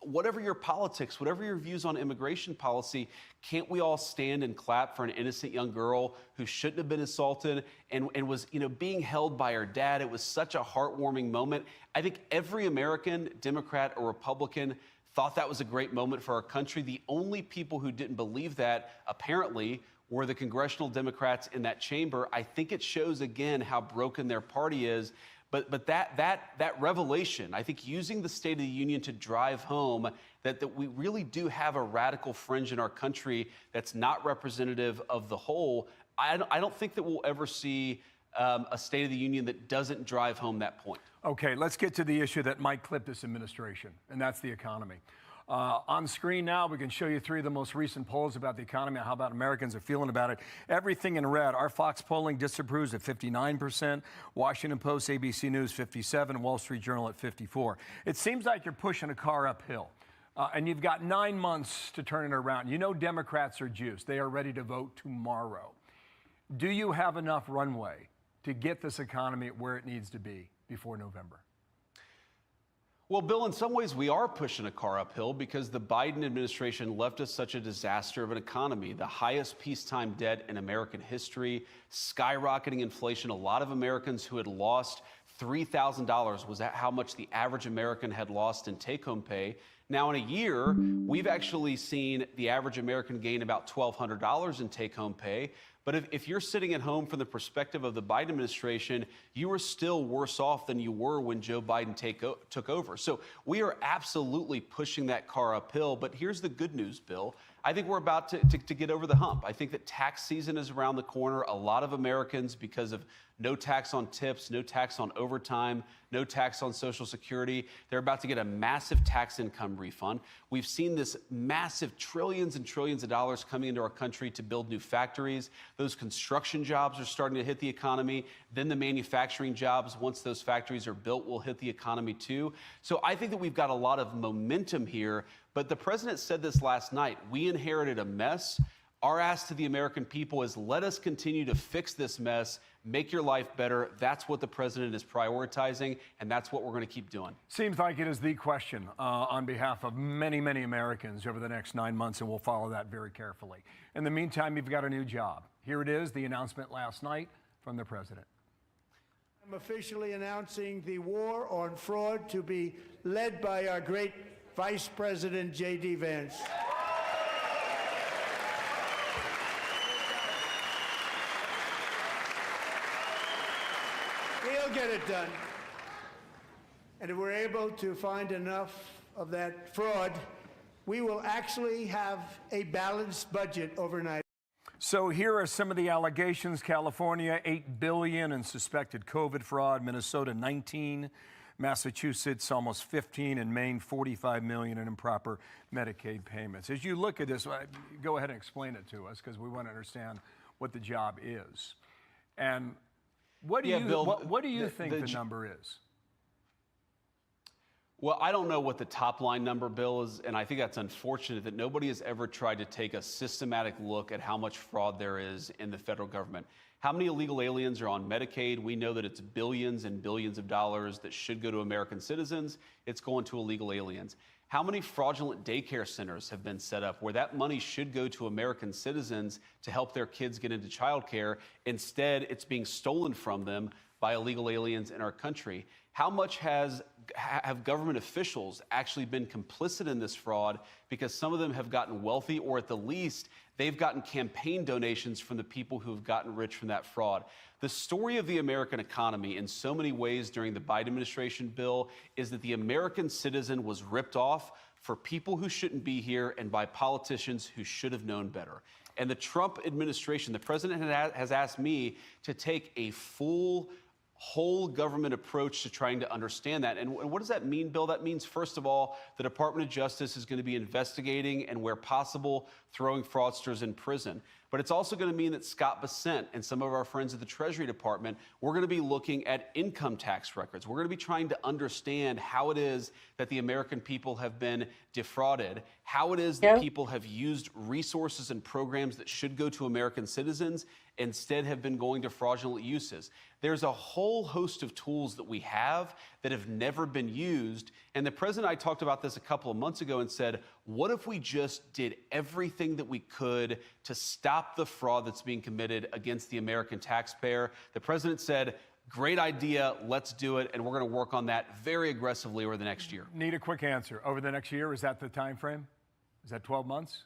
Whatever your politics, whatever your views on immigration policy, can't we all stand and clap for an innocent young girl who shouldn't have been assaulted and was, being held by her dad? It was such a heartwarming moment. I think every American, Democrat or Republican, thought that was a great moment for our country. The only people who didn't believe that, apparently, were the congressional Democrats in that chamber. I think it shows again how broken their party is. But that revelation, I think using the State of the Union to drive home that we really do have a radical fringe in our country that's not representative of the whole, I don't think that we'll ever see a State of the Union that doesn't drive home that point. Okay, let's get to the issue that might clip this administration, and that's the economy. On screen now, we can show you three of the most recent polls about the economy and how about Americans are feeling about it. Everything in red. Our Fox polling disapproves at 59%, Washington Post, ABC News 57%, Wall Street Journal at 54%. It seems like you're pushing a car uphill, and you've got 9 months to turn it around. You know Democrats are juiced. They are ready to vote tomorrow. Do you have enough runway to get this economy where it needs to be before November? Well, Bill, in some ways we are pushing a car uphill because the Biden administration left us such a disaster of an economy, the highest peacetime debt in American history, skyrocketing inflation. A lot of Americans who had lost $3,000 was how much the average American had lost in take-home pay. Now, in a year, we've actually seen the average American gain about $1,200 in take-home pay. But if you're sitting at home from the perspective of the Biden administration, you are still worse off than you were when Joe Biden took over. So we are absolutely pushing that car uphill. But here's the good news, Bill. I think we're about to get over the hump. I think that tax season is around the corner. A lot of Americans, because of no tax on tips, no tax on overtime, no tax on Social Security, they're about to get a massive tax income refund. We've seen this massive trillions and trillions of dollars coming into our country to build new factories. Those construction jobs are starting to hit the economy. Then the manufacturing jobs, once those factories are built, will hit the economy too. So I think that we've got a lot of momentum here. But the president said this last night. We inherited a mess. Our ask to the American people is let us continue to fix this mess, make your life better. That's what the president is prioritizing, and that's what we're going to keep doing. Seems like it is the question on behalf of many, many Americans over the next 9 months, and we'll follow that very carefully. In the meantime, you've got a new job. Here it is, the announcement last night from the president. I'm officially announcing the war on fraud to be led by our great Vice President J.D. Vance. He'll get it done. And if we're able to find enough of that fraud, we will actually have a balanced budget overnight. So here are some of the allegations. California, $8 billion in suspected COVID fraud. Minnesota, 19. Massachusetts, almost 15. And Maine, $45 million in improper Medicaid payments. As you look at this, go ahead and explain it to us, because we want to understand what the job is. And what do you, Bill, what do you think the number is? Well, I don't know what the top line number, Bill, is, and I think that's unfortunate that nobody has ever tried to take a systematic look at how much fraud there is in the federal government. How many illegal aliens are on Medicaid? We know that it's billions and billions of dollars that should go to American citizens. It's going to illegal aliens. How many fraudulent daycare centers have been set up where that money should go to American citizens to help their kids get into childcare? Instead, it's being stolen from them by illegal aliens in our country. How much have government officials actually been complicit in this fraud because some of them have gotten wealthy, or at the least, they've gotten campaign donations from the people who have gotten rich from that fraud? The story of the American economy in so many ways during the Biden administration, Bill, is that the American citizen was ripped off for people who shouldn't be here and by politicians who should have known better. And the Trump administration, the president has asked me to take a full whole government approach to trying to understand that. And what does that mean, Bill? That means, first of all, the Department of Justice is going to be investigating and, where possible, throwing fraudsters in prison. But it's also going to mean that Scott Bessent and some of our friends at the Treasury Department, we're going to be looking at income tax records. We're going to be trying to understand how it is that the American people have been defrauded, how it is that people have used resources and programs that should go to American citizens instead have been going to fraudulent uses. There's a whole host of tools that we have that have never been used. And the president, I talked about this a couple of months ago and said, what if we just did everything that we could to stop the fraud that's being committed against the American taxpayer? The president said, great idea, let's do it. And we're going to work on that very aggressively over the next year. Need a quick answer. Over the next year, is that the time frame? Is that 12 months?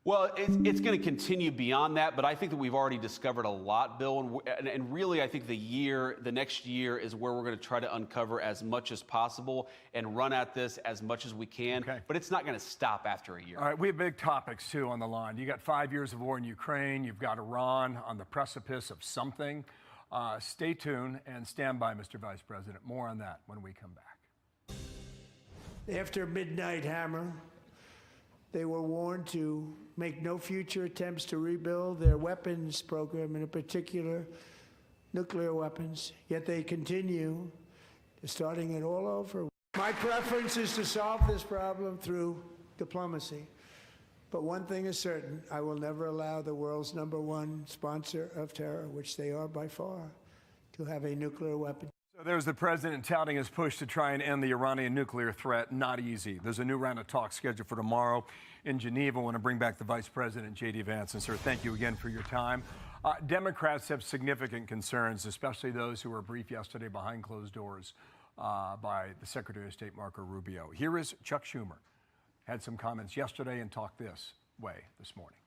Well, it's going to continue beyond that, but I think that we've already discovered a lot, Bill, and really I think the next year is where we're going to try to uncover as much as possible and run at this as much as we can, but it's not going to stop after a year. All right, we have big topics, too, on the line. You got 5 years of war in Ukraine. You've got Iran on the precipice of something. Stay tuned and stand by, Mr. Vice President. More on that when we come back. After midnight hammer, they were warned to make no future attempts to rebuild their weapons program, and in particular, nuclear weapons. Yet they continue, starting it all over. My preference is to solve this problem through diplomacy. But one thing is certain, I will never allow the world's #1 sponsor of terror, which they are by far, to have a nuclear weapon. So there's the president touting his push to try and end the Iranian nuclear threat. Not easy. There's a new round of talks scheduled for tomorrow in Geneva. I want to bring back the Vice President, J.D. Vance. And, sir, thank you again for your time. Democrats have significant concerns, especially those who were briefed yesterday behind closed doors by the Secretary of State, Marco Rubio. Here is Chuck Schumer. Had some comments yesterday and talked this way this morning.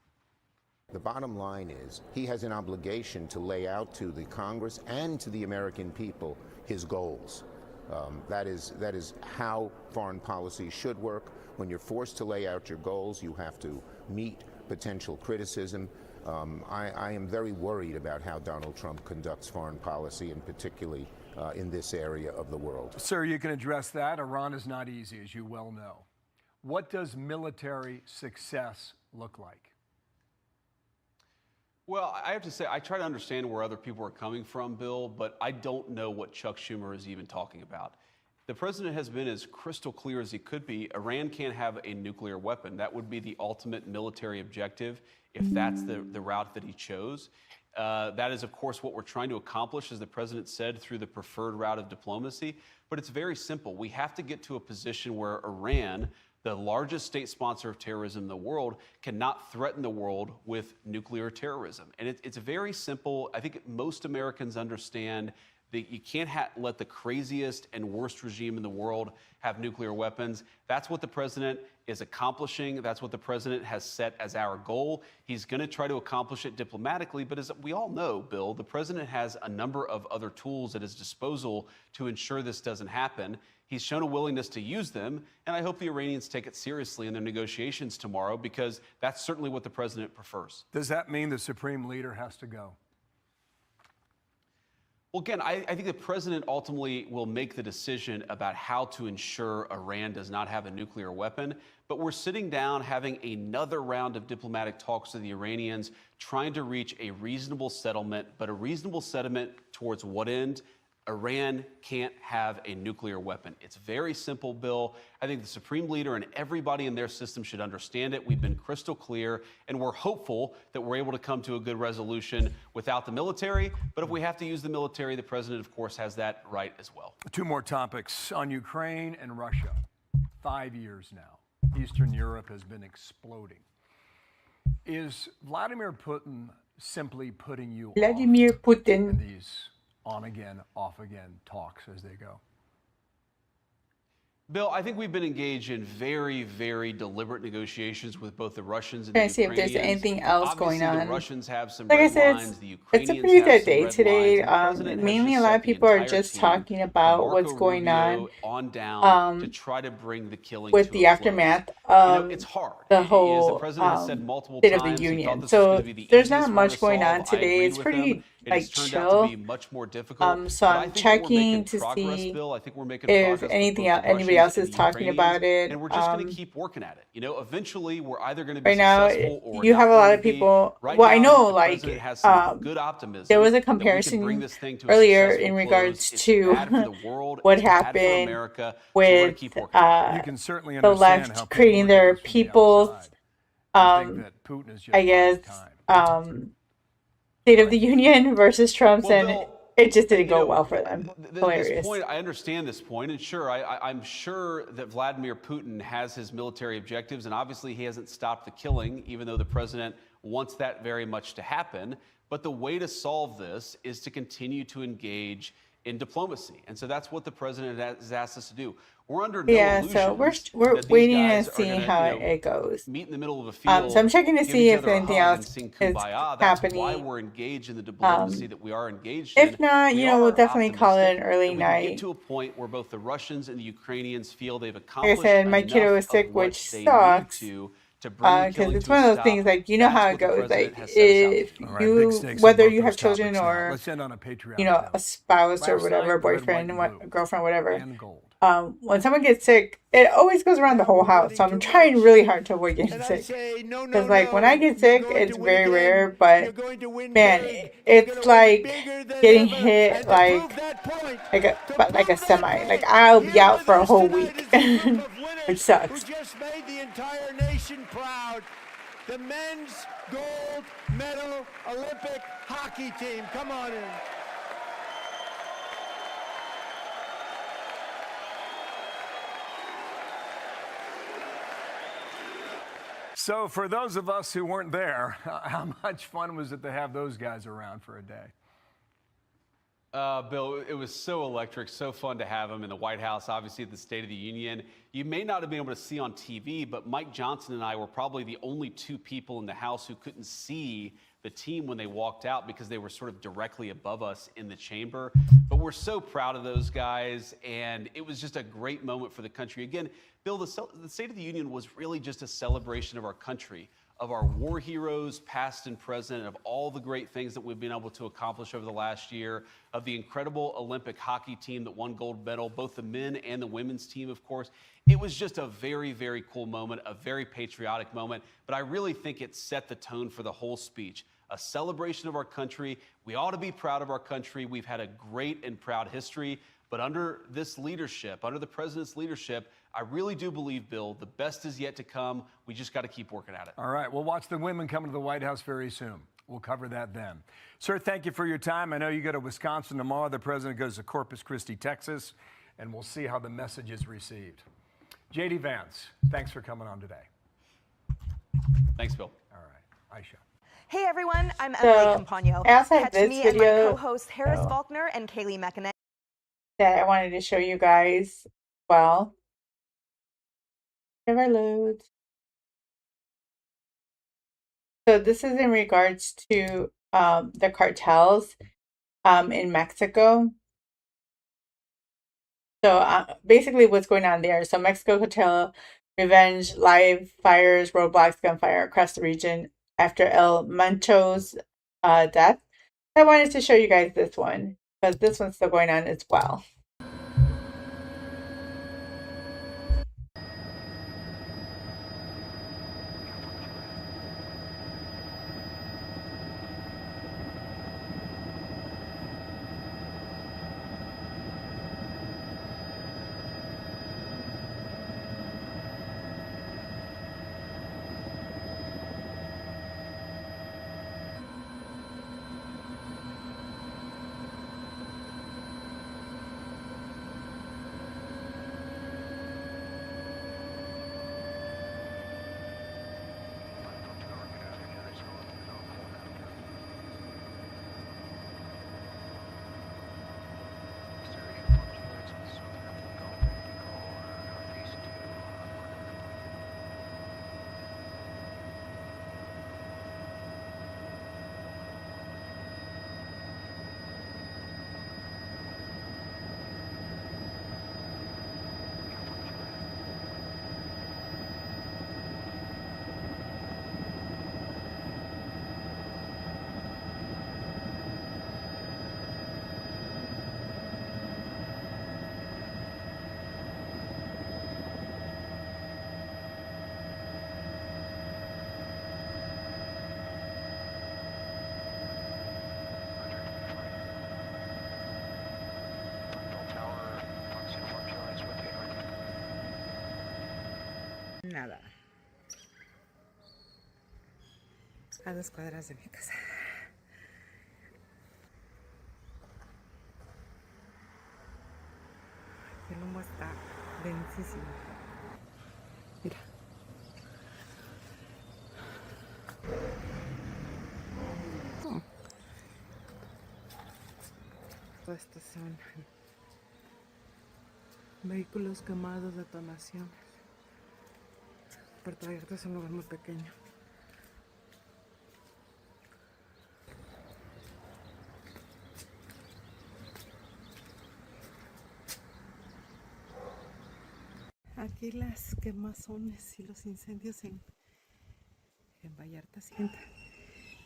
The bottom line is he has an obligation to lay out to the Congress and to the American people his goals. That is how foreign policy should work. When you're forced to lay out your goals, you have to meet potential criticism. I am very worried about how Donald Trump conducts foreign policy, and particularly in this area of the world. Sir, you can address that. Iran is not easy, as you well know. What does military success look like? Well, I have to say, I try to understand where other people are coming from, Bill, but I don't know what Chuck Schumer is even talking about. The president has been as crystal clear as he could be. Iran can't have a nuclear weapon. That would be the ultimate military objective if that's the route that he chose. That is, of course, what we're trying to accomplish, as the president said, through the preferred route of diplomacy. But it's very simple. We have to get to a position where Iran, the largest state sponsor of terrorism in the world, cannot threaten the world with nuclear terrorism. And it's very simple. I think most Americans understand that you can't let the craziest and worst regime in the world have nuclear weapons. That's what the president is accomplishing. That's what the president has set as our goal. He's going to try to accomplish it diplomatically. But as we all know, Bill, the president has a number of other tools at his disposal to ensure this doesn't happen. He's shown a willingness to use them, and I hope the Iranians take it seriously in their negotiations tomorrow, because that's certainly what the president prefers. Does that mean the supreme leader has to go? Well, again, I think the president ultimately will make the decision about how to ensure Iran does not have a nuclear weapon. But we're sitting down having another round of diplomatic talks with the Iranians, trying to reach a reasonable settlement, but a reasonable settlement towards what end? Iran can't have a nuclear weapon. It's very simple, Bill. I think the supreme leader and everybody in their system should understand it. We've been crystal clear, and we're hopeful that we're able to come to a good resolution without the military. But if we have to use the military, the president, of course, has that right as well. Two more topics on Ukraine and Russia. 5 years now, Eastern Europe has been exploding. Is Vladimir Putin simply putting you Vladimir off Putin. in these on-again, off-again talks as they go? Bill, I think we've been engaged in very, very deliberate negotiations with both the Russians and Trying the to see if there's Ukrainians. anything else going Obviously, on. the Russians have some Like I red said, lines. The it's a Ukrainians pretty have good some day red today. lines. The president has Mainly just a lot set of the people are entire just team, talking from about Marco what's going Rubio on down to try to bring the killing with to the a close. aftermath You know, of it's hard. the As the whole president has said multiple State of times, the he thought Union. this was So going to be the there's easiest not one much to going solve. on I today. agreed It's with him. pretty It like has turned out chill. to be much more difficult. So But I I'm think that we're checking making to progress, see Bill. I think we're making if progress with anything both the anybody Russians else and is the talking Ukrainians, about it. and we're just going to keep working at it. You know, eventually we're either going to be Right now, successful or you not have a going lot to of be. people. Right Well, I now, know, the like, president has some good optimism there was a that we can bring comparison this thing to a earlier successful in close. regards It's to bad for the world. what It's bad for happened America. So we're going to with keep working at it. You can certainly the understand how left people creating look at their this from the people's, outside. Think that Putin is just I guess, State of the Union versus Trump's, Well, and Bill, it just didn't you go know, well for them. This Hilarious. point, I understand this point, and sure, I'm sure that Vladimir Putin has his military objectives, and obviously he hasn't stopped the killing, even though the president wants that very much to happen. But the way to solve this is to continue to engage in diplomacy, and so that's what the president has asked us to do. We're under no illusions So we're that these waiting to guys are see gonna, how you know, it goes. meet in the middle of a field. So I'm checking to give see each if other a anything hug and else sing is kumbaya. That's why happening. we're engaged in the diplomacy that we are engaged If in. not, We you know, we'll are definitely call it optimistic an early that we can night. get to a point where both the Russians and the Ukrainians feel they've Like I accomplished said, my enough kiddo is of sick, what which they sucks. need to bring the Because killing it's to a one of those stop. things, like, you know That's how what it the goes. president Like, has set us out to if do. All right, big you, stakes on whether both you have those children topics. or, Let's end on a patriotic you know, note. a spouse or Last whatever, night, red, boyfriend, white, and blue. girlfriend, whatever. And gold. When someone gets sick, it always goes around the whole house. So I'm trying really hard to avoid getting sick. Because, like, when I get sick, it's very rare. But, man, it's like getting hit like a semi. Like, I'll be out for a whole week, which sucks. Who just made the entire nation proud. The men's gold medal Olympic hockey team. Come on in. So for those of us who weren't there, how much fun was it to have those guys around for a day? Bill, it was so electric, so fun to have him in the White House, obviously at the State of the Union. You may not have been able to see on TV, but Mike Johnson and I were probably the only two people in the House who couldn't see the team when they walked out because they were sort of directly above us in the chamber. But we're so proud of those guys, and it was just a great moment for the country. Again, Bill, the State of the Union was really just a celebration of our country, of our war heroes, past and present, of all the great things that we've been able to accomplish over the last year, of the incredible Olympic hockey team that won gold medal, both the men and the women's team, of course. It was just a very, very cool moment, a very patriotic moment, but I really think it set the tone for the whole speech. A celebration of our country. We ought to be proud of our country. We've had a great and proud history, But under this leadership, under the president's leadership, I really do believe, Bill, the best is yet to come. We just got to keep working at it. All right, we'll watch the women come to the White House very soon. We'll cover that then. Sir, thank you for your time. I know you go to Wisconsin tomorrow. The president goes to Corpus Christi, Texas, and we'll see how the message is received. J.D. Vance, thanks for coming on today. Thanks, Bill. All right, Aisha. Hey everyone, I'm Emily Campagno. Outside Catch this me video, and my co-host Harris Faulkner and Kaylee McInerney. That I wanted to show you guys. Well, never loads. So this is in regards to the cartels in Mexico. So basically what's going on there. So Mexico cartel revenge, live fires, roadblocks, gunfire across the region after El Mancho's death. I wanted to show you guys this one because this one's still going on as well. Nada. A 2 cuadras de mi casa. El humo está densísimo. Mira. Estos son vehículos quemados, detonaciones. Puerto Vallarta es un lugar muy pequeño. Aquí las quemazones y los incendios en Vallarta.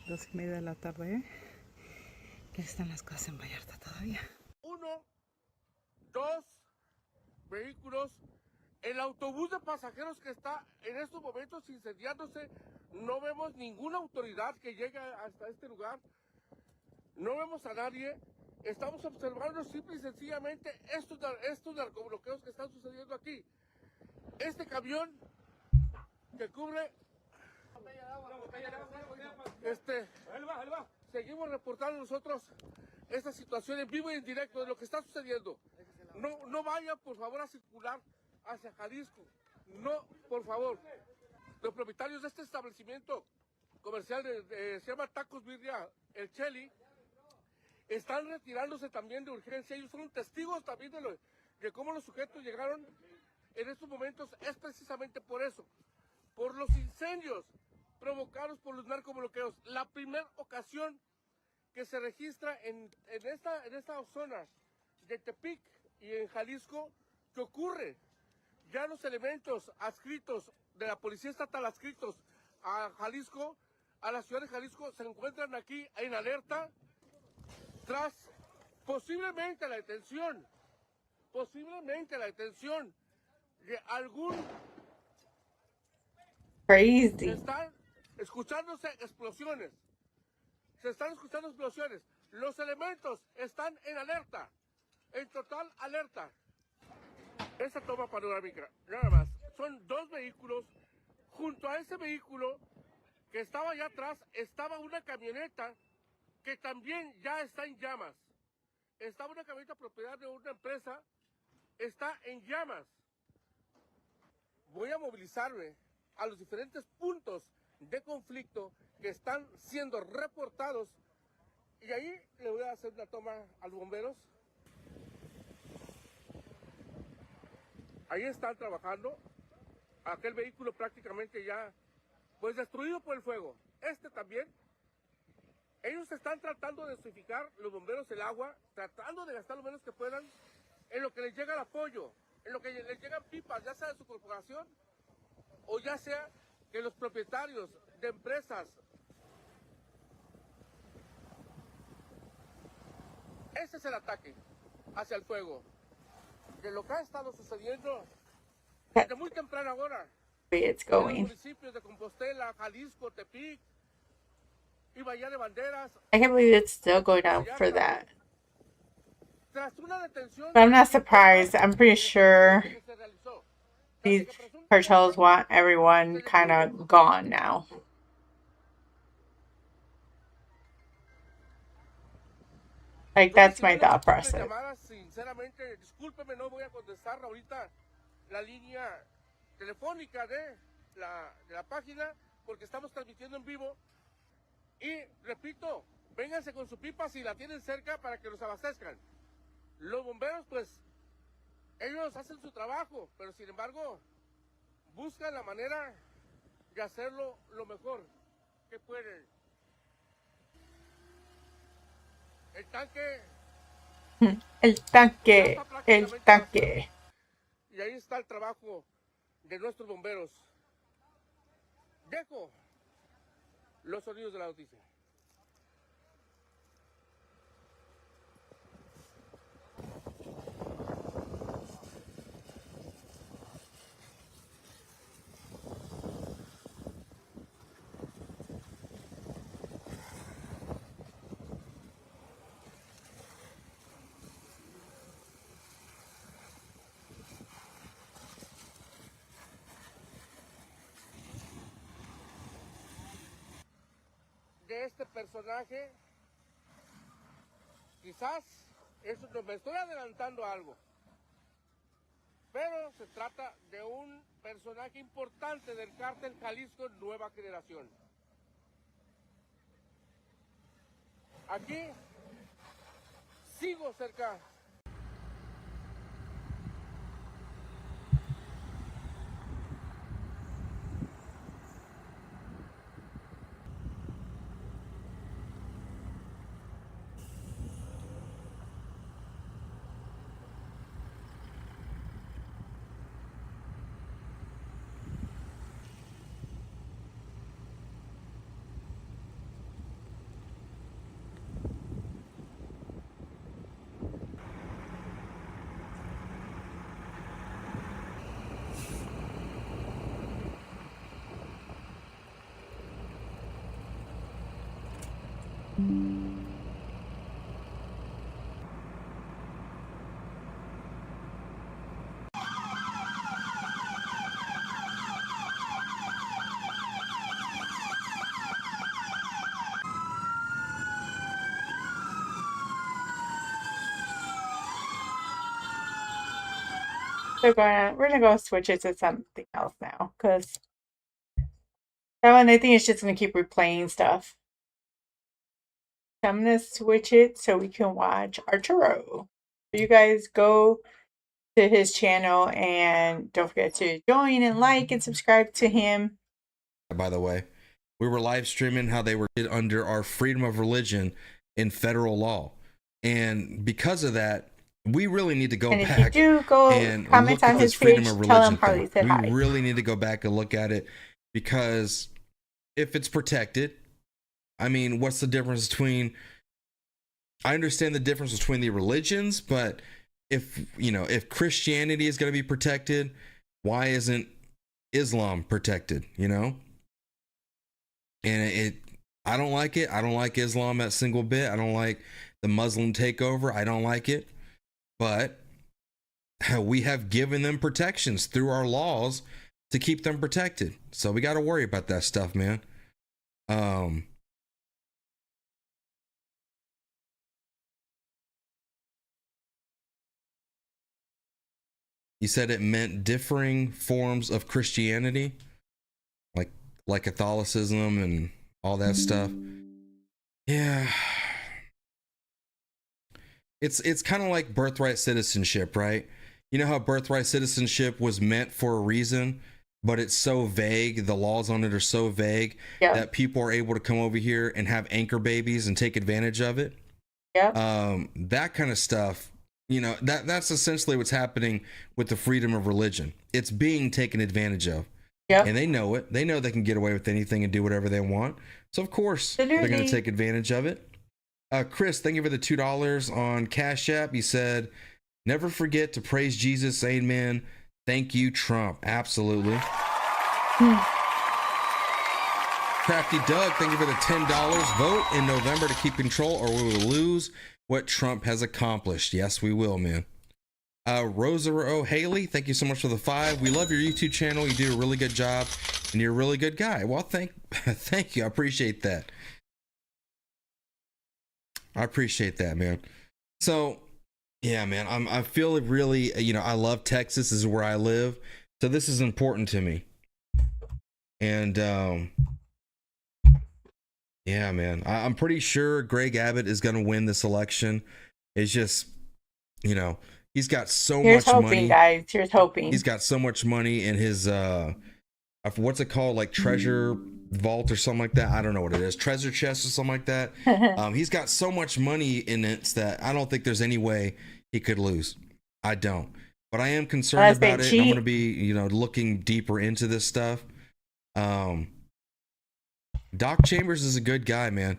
2:30 de la tarde, ¿eh? Que están las cosas en Vallarta todavía. 1, 2 vehículos. El autobús de pasajeros que está en estos momentos incendiándose, no vemos ninguna autoridad que llegue hasta este lugar, no vemos a nadie, estamos observando simple y sencillamente estos narcobloqueos que están sucediendo aquí. Este camión que cubre, seguimos reportando nosotros esta situación en vivo y en directo de lo que está sucediendo. No vayan por favor a circular hacia Jalisco. No, por favor. Los propietarios de este establecimiento comercial se llama Tacos Birria, el Cheli, están retirándose también de urgencia. Ellos son testigos también de cómo los sujetos llegaron en estos momentos. Es precisamente por eso, por los incendios provocados por los narcobloqueos. La primera ocasión que se registra en esta zona de Tepic y en Jalisco que ocurre. Ya los elementos adscritos de la Policía Estatal adscritos a Jalisco, a la ciudad de Jalisco, se encuentran aquí en alerta tras posiblemente la detención de algún... Crazy. Se están escuchando explosiones. Los elementos están en alerta. En total alerta. Esa toma panorámica, nada más. Son dos vehículos. Junto a ese vehículo que estaba allá atrás, estaba una camioneta que también ya está en llamas. Estaba una camioneta propiedad de una empresa, está en llamas. Voy a movilizarme a los diferentes puntos de conflicto que están siendo reportados y ahí le voy a hacer una toma a los bomberos. Ahí están trabajando. Aquel vehículo prácticamente ya pues destruido por el fuego. Este también. Ellos están tratando de dosificar, los bomberos, el agua, tratando de gastar lo menos que puedan en lo que les llega el apoyo, en lo que les llegan pipas, ya sea de su corporación o ya sea que los propietarios de empresas. Ese es el ataque hacia el fuego. De lo que ha estado sucediendo desde muy temprana hora. It's En los going. municipios de Compostela, Jalisco, Tepic y Bahía de Banderas. I can't believe it's still going on for that. Tras una detención, But I'm not surprised. I'm pretty sure these cartels want everyone kind of gone now. Like, that's my thought process. Sinceramente, discúlpeme, no voy a contestar ahorita la línea telefónica de la página porque estamos transmitiendo en vivo. Y repito, vénganse con su pipa si la tienen cerca para que los abastezcan. Los bomberos, pues, ellos hacen su trabajo, pero sin embargo, buscan la manera de hacerlo lo mejor que pueden. El tanque. El tanque, el tanque. Y ahí está el trabajo de nuestros bomberos. Dejo los sonidos de la noticia. De este personaje, quizás eso no, me estoy adelantando a algo, pero se trata de un personaje importante del cártel Jalisco Nueva Generación. Aquí sigo cerca. So we're gonna go switch it to something else now, because that one I think it's just gonna keep replaying stuff. So I'm gonna switch it so we can watch Arturo. So you guys go to his channel and don't forget to join and like and subscribe to him. By the way, we were live streaming how they were under our freedom of religion in federal law, and because of that, we really need to go And if back you do go and comment look on at his this freedom page, of tell him religion Harley thing. said We hi. really need to go back and look at it, because if it's protected, I mean, what's the difference between? I understand the difference between the religions, but if Christianity is going to be protected, why isn't Islam protected? And I don't like it. I don't like Islam a single bit. I don't like the Muslim takeover. I don't like it. but we have given them protections through our laws to keep them protected. So we got to worry about that stuff, man. You said it meant differing forms of Christianity, like Catholicism and all that stuff. Yeah. It's kind of like birthright citizenship, right? You know how birthright citizenship was meant for a reason, but it's so vague. The laws on it are so vague that people are able to come over here and have anchor babies and take advantage of it. That kind of stuff, you know, that's essentially what's happening with the freedom of religion. It's being taken advantage of. And they know it. They know they can get away with anything and do whatever they want. So of course they're going to take advantage of it. Chris, thank you for the $2 on Cash App. You said, never forget to praise Jesus. Amen. Thank you, Trump. Absolutely. Crafty Doug, thank you for the $10. Vote in November to keep control or we will lose what Trump has accomplished. Yes, we will, man. Rosa O'Haley, thank you so much for the 5. We love your YouTube channel. You do a really good job and you're a really good guy. Well, thank you. I appreciate that. I appreciate that, man. So, yeah, man, I feel really, you know, I love Texas. This is where I live. So this is important to me. And, yeah, man, I'm pretty sure Greg Abbott is going to win this election. It's just, you know, he's got so Here's much hoping, money. guys. Here's hoping. He's got so much money in his, what's it called? Like treasure vault or something like that. I don't know what it is. Treasure chest or something like that. He's got so much money in it that I don't think there's any way he could lose. I don't. But I am concerned about it. I'm going to be, you know, looking deeper into this stuff. Doc Chambers is a good guy, man.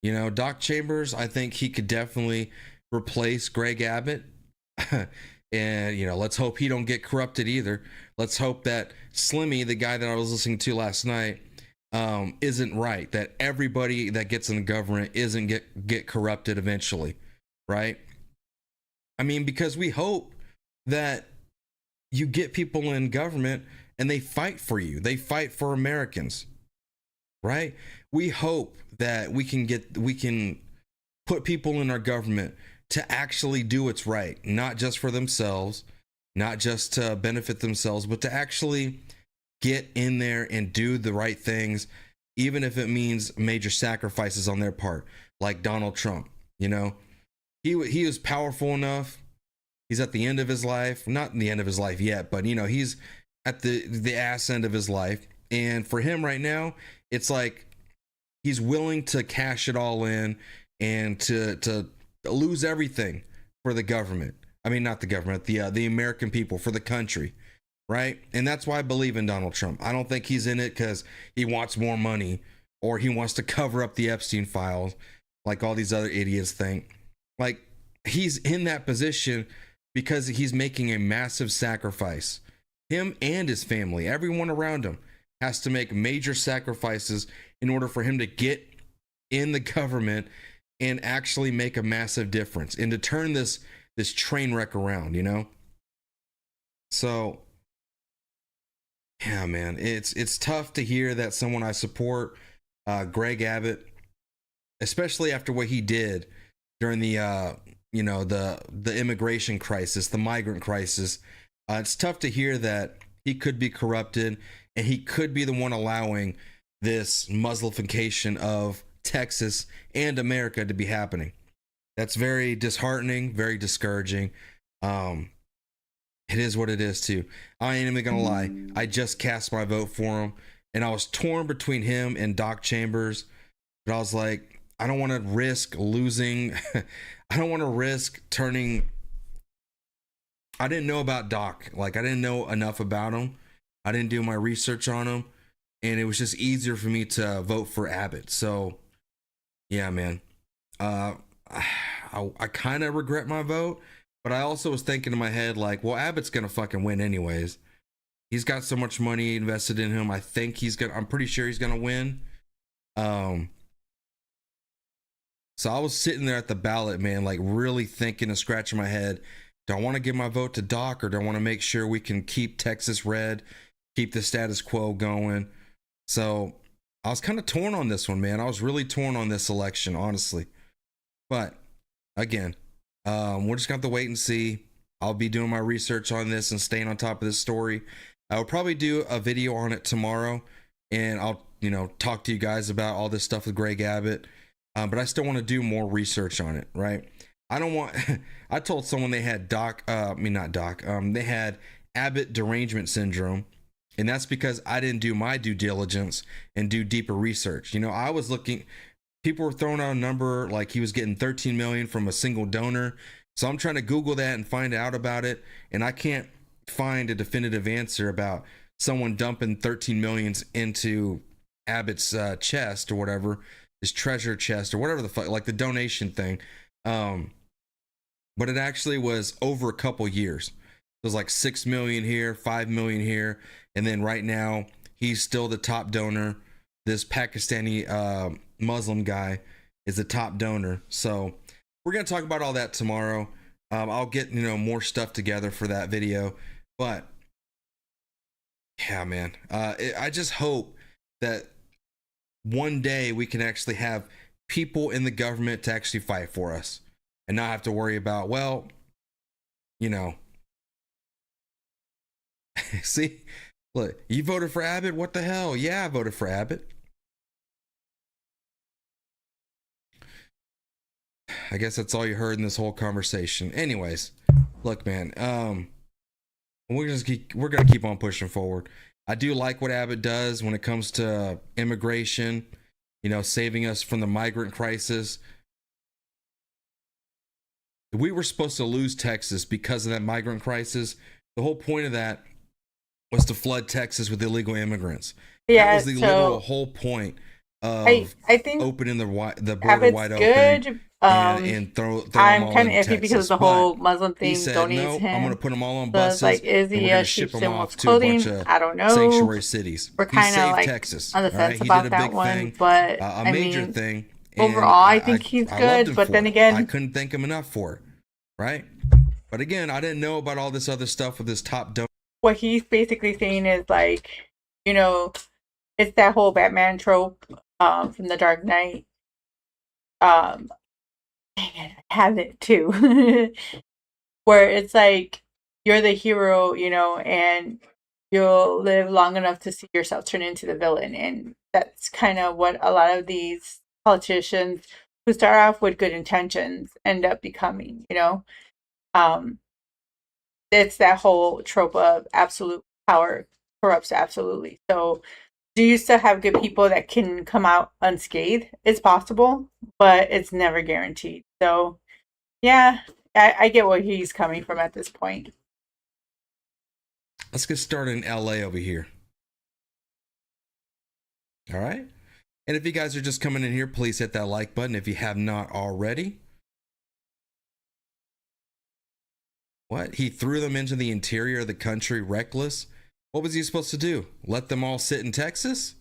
You know, Doc Chambers, I think he could definitely replace Greg Abbott. And, you know, let's hope he don't get corrupted either. Let's hope that Slimmy, the guy that I was listening to last night, isn't right. That everybody that gets in the government isn't get corrupted eventually, right? I mean, because we hope that you get people in government and they fight for you. They fight for Americans, right? We hope that we can put people in our government to actually do what's right, not just for themselves, not just to benefit themselves, but to actually get in there and do the right things, even if it means major sacrifices on their part, like Donald Trump. You know, he is powerful enough. He's at the end of his life, not in the end of his life yet, but you know, he's at the ass end of his life. And for him right now, it's like he's willing to cash it all in and to lose everything for the government. I mean, not the government, the American people, for the country, right? And that's why I believe in Donald Trump. I don't think he's in it because he wants more money or he wants to cover up the Epstein files like all these other idiots think. Like, he's in that position because he's making a massive sacrifice. Him and his family, everyone around him, has to make major sacrifices in order for him to get in the government and actually make a massive difference and to turn this train wreck around, you know? So, yeah, man, it's tough to hear that someone I support, Greg Abbott, especially after what he did during the, you know, the immigration crisis, the migrant crisis. It's tough to hear that he could be corrupted and he could be the one allowing this Muslimification of Texas and America to be happening. That's very disheartening, very discouraging. It is what it is too. I ain't even gonna lie. I just cast my vote for him and I was torn between him and Doc Chambers, but I was like, I don't want to risk losing. I don't want to risk turning. I didn't know about Doc. Like, I didn't know enough about him. I didn't do my research on him, and it was just easier for me to vote for Abbott. So, yeah, man. I kind of regret my vote, but I also was thinking in my head, like, well, Abbott's gonna fucking win anyways. He's got so much money invested in him. I'm pretty sure he's gonna win. So I was sitting there at the ballot, man, like really thinking and scratching my head Do I want to give my vote to Doc, or do I want to make sure we can keep Texas red, keep the status quo going? So I was kind of torn on this one, man. I was really torn on this election, honestly. But again, we're just going to have to wait and see. I'll be doing my research on this and staying on top of this story. I'll probably do a video on it tomorrow, and I'll, talk to you guys about all this stuff with Greg Abbott. But I still want to do more research on it, right? I don't want, I told someone they had they had Abbott derangement syndrome. And that's because I didn't do my due diligence and do deeper research. I was looking, people were throwing out a number like he was getting 13 million from a single donor. So I'm trying to Google that and find out about it. And I can't find a definitive answer about someone dumping 13 millions into Abbott's chest or whatever, his treasure chest or whatever the fuck, like the donation thing. But it actually was over a couple years. It was like 6 million here, 5 million here. And then right now he's still the top donor. This Pakistani Muslim guy is the top donor. So we're going to talk about all that tomorrow. I'll get, more stuff together for that video. But yeah, man, I just hope that one day we can actually have people in the government to actually fight for us and not have to worry about, see, look, you voted for Abbott? What the hell? Yeah, I voted for Abbott. I guess that's all you heard in this whole conversation. Anyways, look, man, we're gonna keep on pushing forward. I do like what Abbott does when it comes to immigration, saving us from the migrant crisis. We were supposed to lose Texas because of that migrant crisis. The whole point of that was to flood Texas with illegal immigrants. Yeah, that was the literal whole point of I think opening the border Abbott's wide good. open and throw I'm them all kind of in iffy Texas. because the But whole Muslim thing he said, donates no, him. I'm going to put them all on So buses. it's like, is and he we're going a to ship sheep's them in off wolf's to a bunch clothing? of I don't know. sanctuary cities. We're He kind of saved like Texas, on the right? fence He about did a that big one, thing, but a I major mean, thing. And overall, I think he's I loved good. him But for then it. again, I couldn't thank him enough for it, right? But again, I didn't know about all this other stuff with his top donor. what he's basically saying is like, it's that whole Batman trope from The Dark Knight. Dang it, I have it too. Where it's like you're the hero, and you'll live long enough to see yourself turn into the villain. And that's kind of what a lot of these politicians who start off with good intentions end up becoming, it's that whole trope of absolute power corrupts absolutely. So do you still have good people that can come out unscathed? It's possible, but it's never guaranteed. So yeah, I get where he's coming from at this point. Let's get started in LA over here. All right. And if you guys are just coming in here, please hit that like button if you have not already. What? He threw them into the interior of the country reckless? What was he supposed to do? Let them all sit in Texas?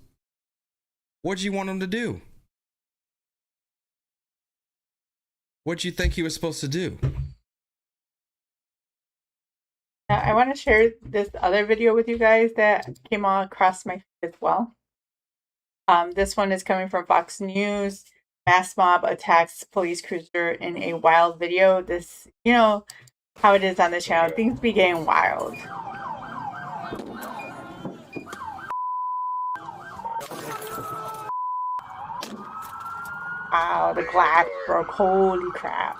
What'd you want him to do? What'd you think he was supposed to do? Now, I want to share this other video with you guys that came across my feed as well. This one is coming from Fox News. Mass mob attacks police cruiser in a wild video. This, how it is on the channel. Things be getting wild. Wow, the glass broke. Holy crap.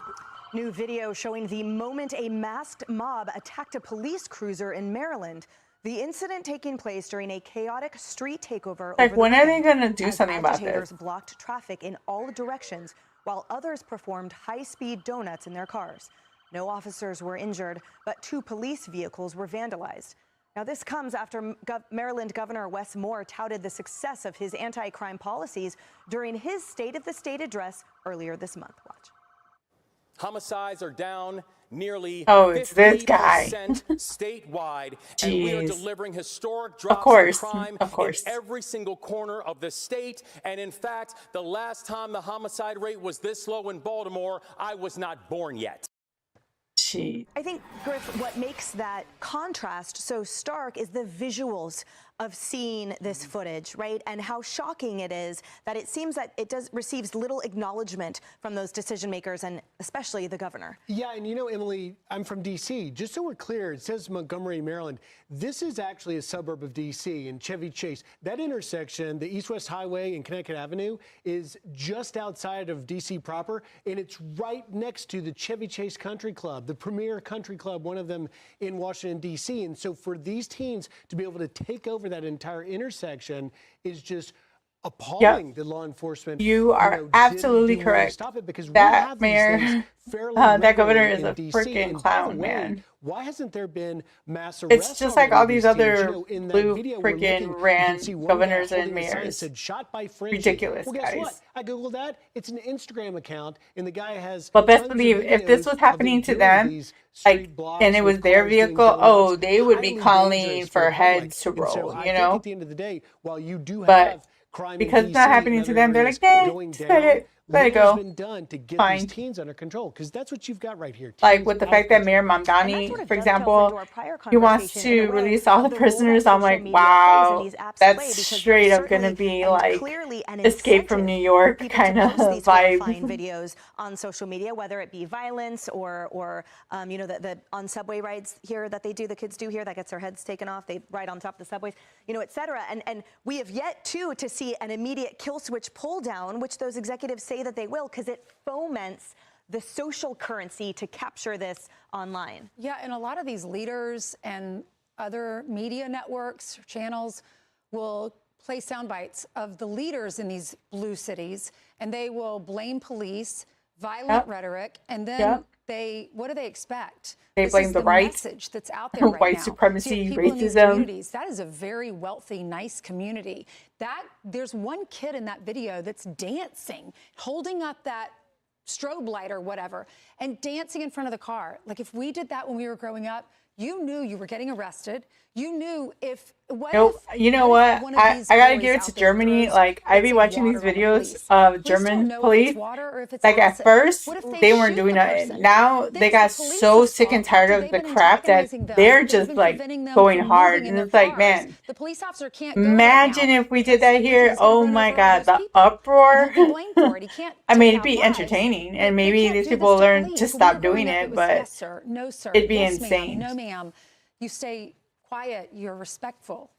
New video showing the moment a masked mob attacked a police cruiser in Maryland. The incident taking place during a chaotic street takeover. Like, over when the are they weekend, going to do as something about agitators this? blocked traffic in all directions while others performed high-speed donuts in their cars. No officers were injured, but 2 police vehicles were vandalized. Now, this comes after Maryland Governor Wes Moore touted the success of his anti-crime policies during his State of the State address earlier this month. Watch. Homicides are down nearly it's this guy. 50% statewide, and we are delivering historic drops in crime in every single corner of the state. And in fact, the last time the homicide rate was this low in Baltimore, I was not born yet. I think, Griff, what makes that contrast so stark is the visuals of seeing this footage, right? And how shocking it is that it seems that it receives little acknowledgement from those decision makers and especially the governor. Yeah, and you know, Emily, I'm from D.C. Just so we're clear, it says Montgomery, Maryland. This is actually a suburb of D.C. in Chevy Chase. That intersection, the East-West Highway and Connecticut Avenue, is just outside of D.C. proper, and it's right next to the Chevy Chase Country Club, the premier country club, one of them in Washington, D.C. And so for these teens to be able to take over that entire intersection is just appalling. The law enforcement, you are absolutely correct. Stop it, because that mayor, that governor is a DC. freaking clown, man. Why hasn't there been mass arrests? It's just like all these other in blue freaking ran governors and mayors. Shot by ridiculous, well, guess guys. What? I googled that. It's an Instagram account, and the guy has. But best believe, if this was happening to them, like, and it was their vehicle, oh, they would be calling for heads to roll, you know. At the end of the day, while you do but have crime because it's not happening to them, they're like, let it go. Been done to get Fine. these teens under control, because that's what you've got right here. Like with the fact that Mayor Mamdani, for example, he wants to release all the prisoners. I'm like, wow, that's straight up gonna be like Escape from New York kind of vibe. Videos on social media, whether it be violence or you know, the on subway rides here that the kids do here that gets their heads taken off. They ride on top of the subways, you know, etc. And we have yet to see an immediate kill switch pull down, which those executives say that they will, because it foments the social currency to capture this online. Yeah, and a lot of these leaders and other media networks, channels will play sound bites of the leaders in these blue cities, and they will blame police, violent rhetoric, and then what do they expect? They blame the right message that's out there right white now. supremacy, So in these racism. communities, that is a very wealthy, nice community. There's one kid in that video that's dancing, holding up that strobe light or whatever, and dancing in front of the car. Like, if we did that when we were growing up, you knew you were getting arrested. You knew if you know what? I gotta give it to Germany. Like, I be watching these videos of German police. Like, at first, they weren't doing that. Now they got so sick and tired of the crap that they're just like going hard. And it's like, man, the police officer can't imagine if we did that here. Oh my God, the uproar. I mean, it'd be entertaining, and maybe these people learn to stop doing it, but yes, sir. No, sir. It'd be Yes, insane. No, ma'am. You stay quiet. You're respectful.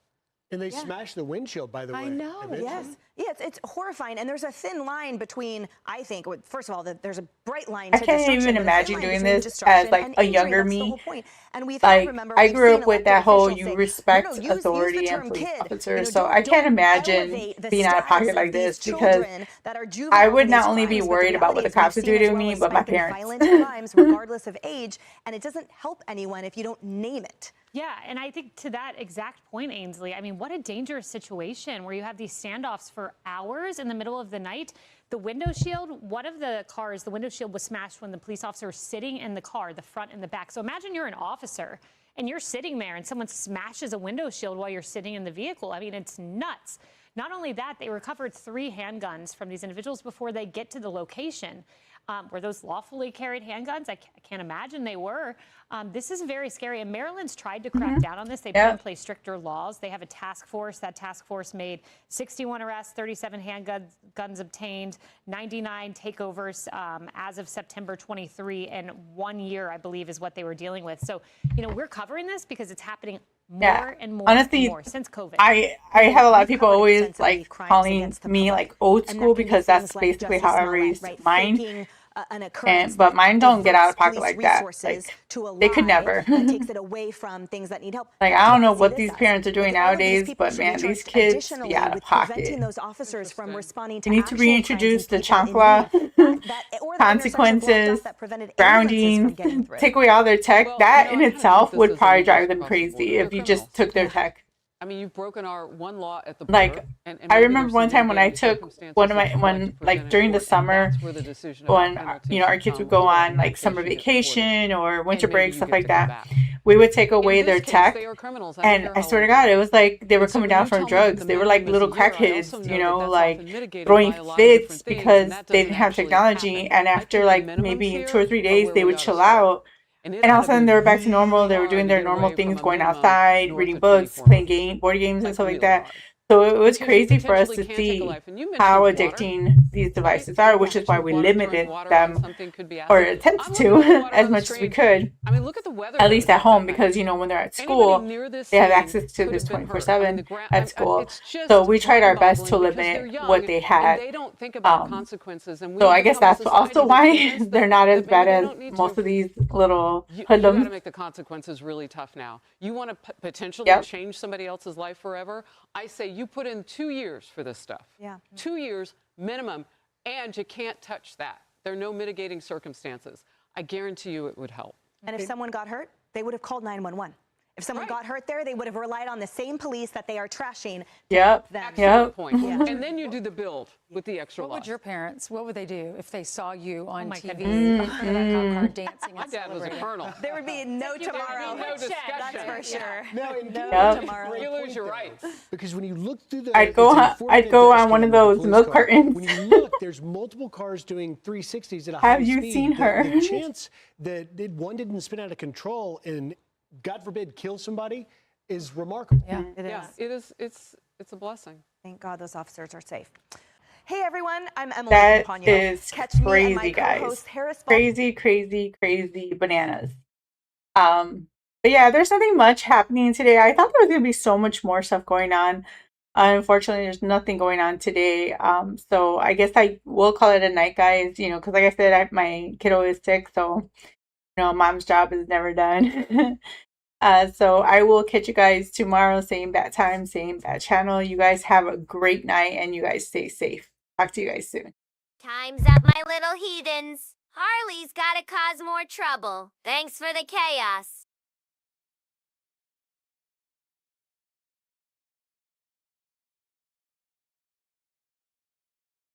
And they smashed the windshield, by the way. I know. eventually. Yes. Yeah, it's horrifying. And there's a thin line between, I think, first of all, there's a bright line to I can't destruction, even but a thin imagine line doing between this destruction as like and a injury. younger That's the me. whole point. And we've Like, remember, I we've grew seen up with that elected whole officials you say, respect use the authority and term police kid. officers. You So know, I can't don't imagine elevate the being out of status pocket of like this, these because children that are I juvenile would in not these only be crimes, but worried the about what the reality is cops we've would do seen to as me, well but a my spike in parents. violent crimes, regardless of age, and it doesn't help anyone if you don't name it. Yeah, and I think to that exact point, Ainsley, I mean, what a dangerous situation where you have these standoffs for hours in the middle of the night. The window shield, one of the cars, the window shield was smashed when the police officer was sitting in the car, the front and the back. So imagine you're an officer and you're sitting there and someone smashes a window shield while you're sitting in the vehicle. I mean, it's nuts. Not only that, they recovered 3 handguns from these individuals before they get to the location. Were those lawfully carried handguns? I can't imagine they were. This is very scary. And Maryland's tried to crack down on this. They put in place stricter laws. They have a task force. That task force made 61 arrests, 37 handguns obtained, 99 takeovers as of September 23, and 1 year, I believe, is what they were dealing with. So, you know, we're covering this because it's happening more and more Honestly, and more since COVID. I have a lot of people always like calling me like old school, because that's basically how I raised mine. But mine don't get out of pocket like that. Like, they could never. Takes it away from things that need help. Like, I don't know what these parents are doing nowadays, but man, these kids be out of pocket. Those officers from responding to You need to reintroduce the chancla consequences, grounding, take away all their tech. That in itself would probably drive them crazy if you just took their tech. I mean, you've broken our one law at the border. Like, I remember one time when I took like during the summer, when you know, our kids would go on like summer vacation or winter break, stuff like that, we would take away their tech, and I swear to God, it was like they were coming down from drugs. They were like little crackheads, you know, like throwing fits because they didn't have technology, and after like maybe 2 or 3 days, they would chill out. And all of a sudden they were back to normal. They were doing their normal things, going outside, reading books, playing board games and stuff like that. So it was crazy for us to see how addicting these devices are, which is why we limited them or attempted to as much as we could, at least at home, because, you know, when they're at school, they have access to this 24/7 at school. So we tried our best to limit what they had. So I guess that's also why they're not as bad as most of these little hoodlums. You got to make the consequences really tough now. You want to potentially change somebody else's life forever? I say you put in 2 years for this stuff. 2 years minimum, and you can't touch that. There are no mitigating circumstances. I guarantee you it would help. And if someone got hurt, they would have called 911. If someone got hurt there, they would have relied on the same police that they are trashing. Excellent point. And then you do the build with the extra What loss. would your parents, what would they do if they saw you on TV goodness. in front of that cop car dancing? My dad was a colonel. There would be no tomorrow. No discussion. That's for sure. No tomorrow. You lose your rights. Because when you look through the, I'd go on one of those milk cartons. When you look, there's multiple cars doing 360s at a high speed. Have you seen her? The chance that one didn't spin out of control and, God forbid, kill somebody is remarkable. Yeah, it is. Yeah, it is. It's a blessing. Thank God those officers are safe. Hey everyone, I'm Emily. That Campagno. is Catch me and crazy, my guys. co-host Harris Crazy bananas. But yeah, there's nothing much happening today. I thought there was gonna be so much more stuff going on. Unfortunately, there's nothing going on today. So I guess I will call it a night, guys. You know, because like I said, my kiddo is sick, so you know, mom's job is never done. So I will catch you guys tomorrow, same bat time, same bat channel. You guys have a great night and you guys stay safe. Talk to you guys soon. Time's up, my little heathens. Harley's gotta cause more trouble. Thanks for the chaos.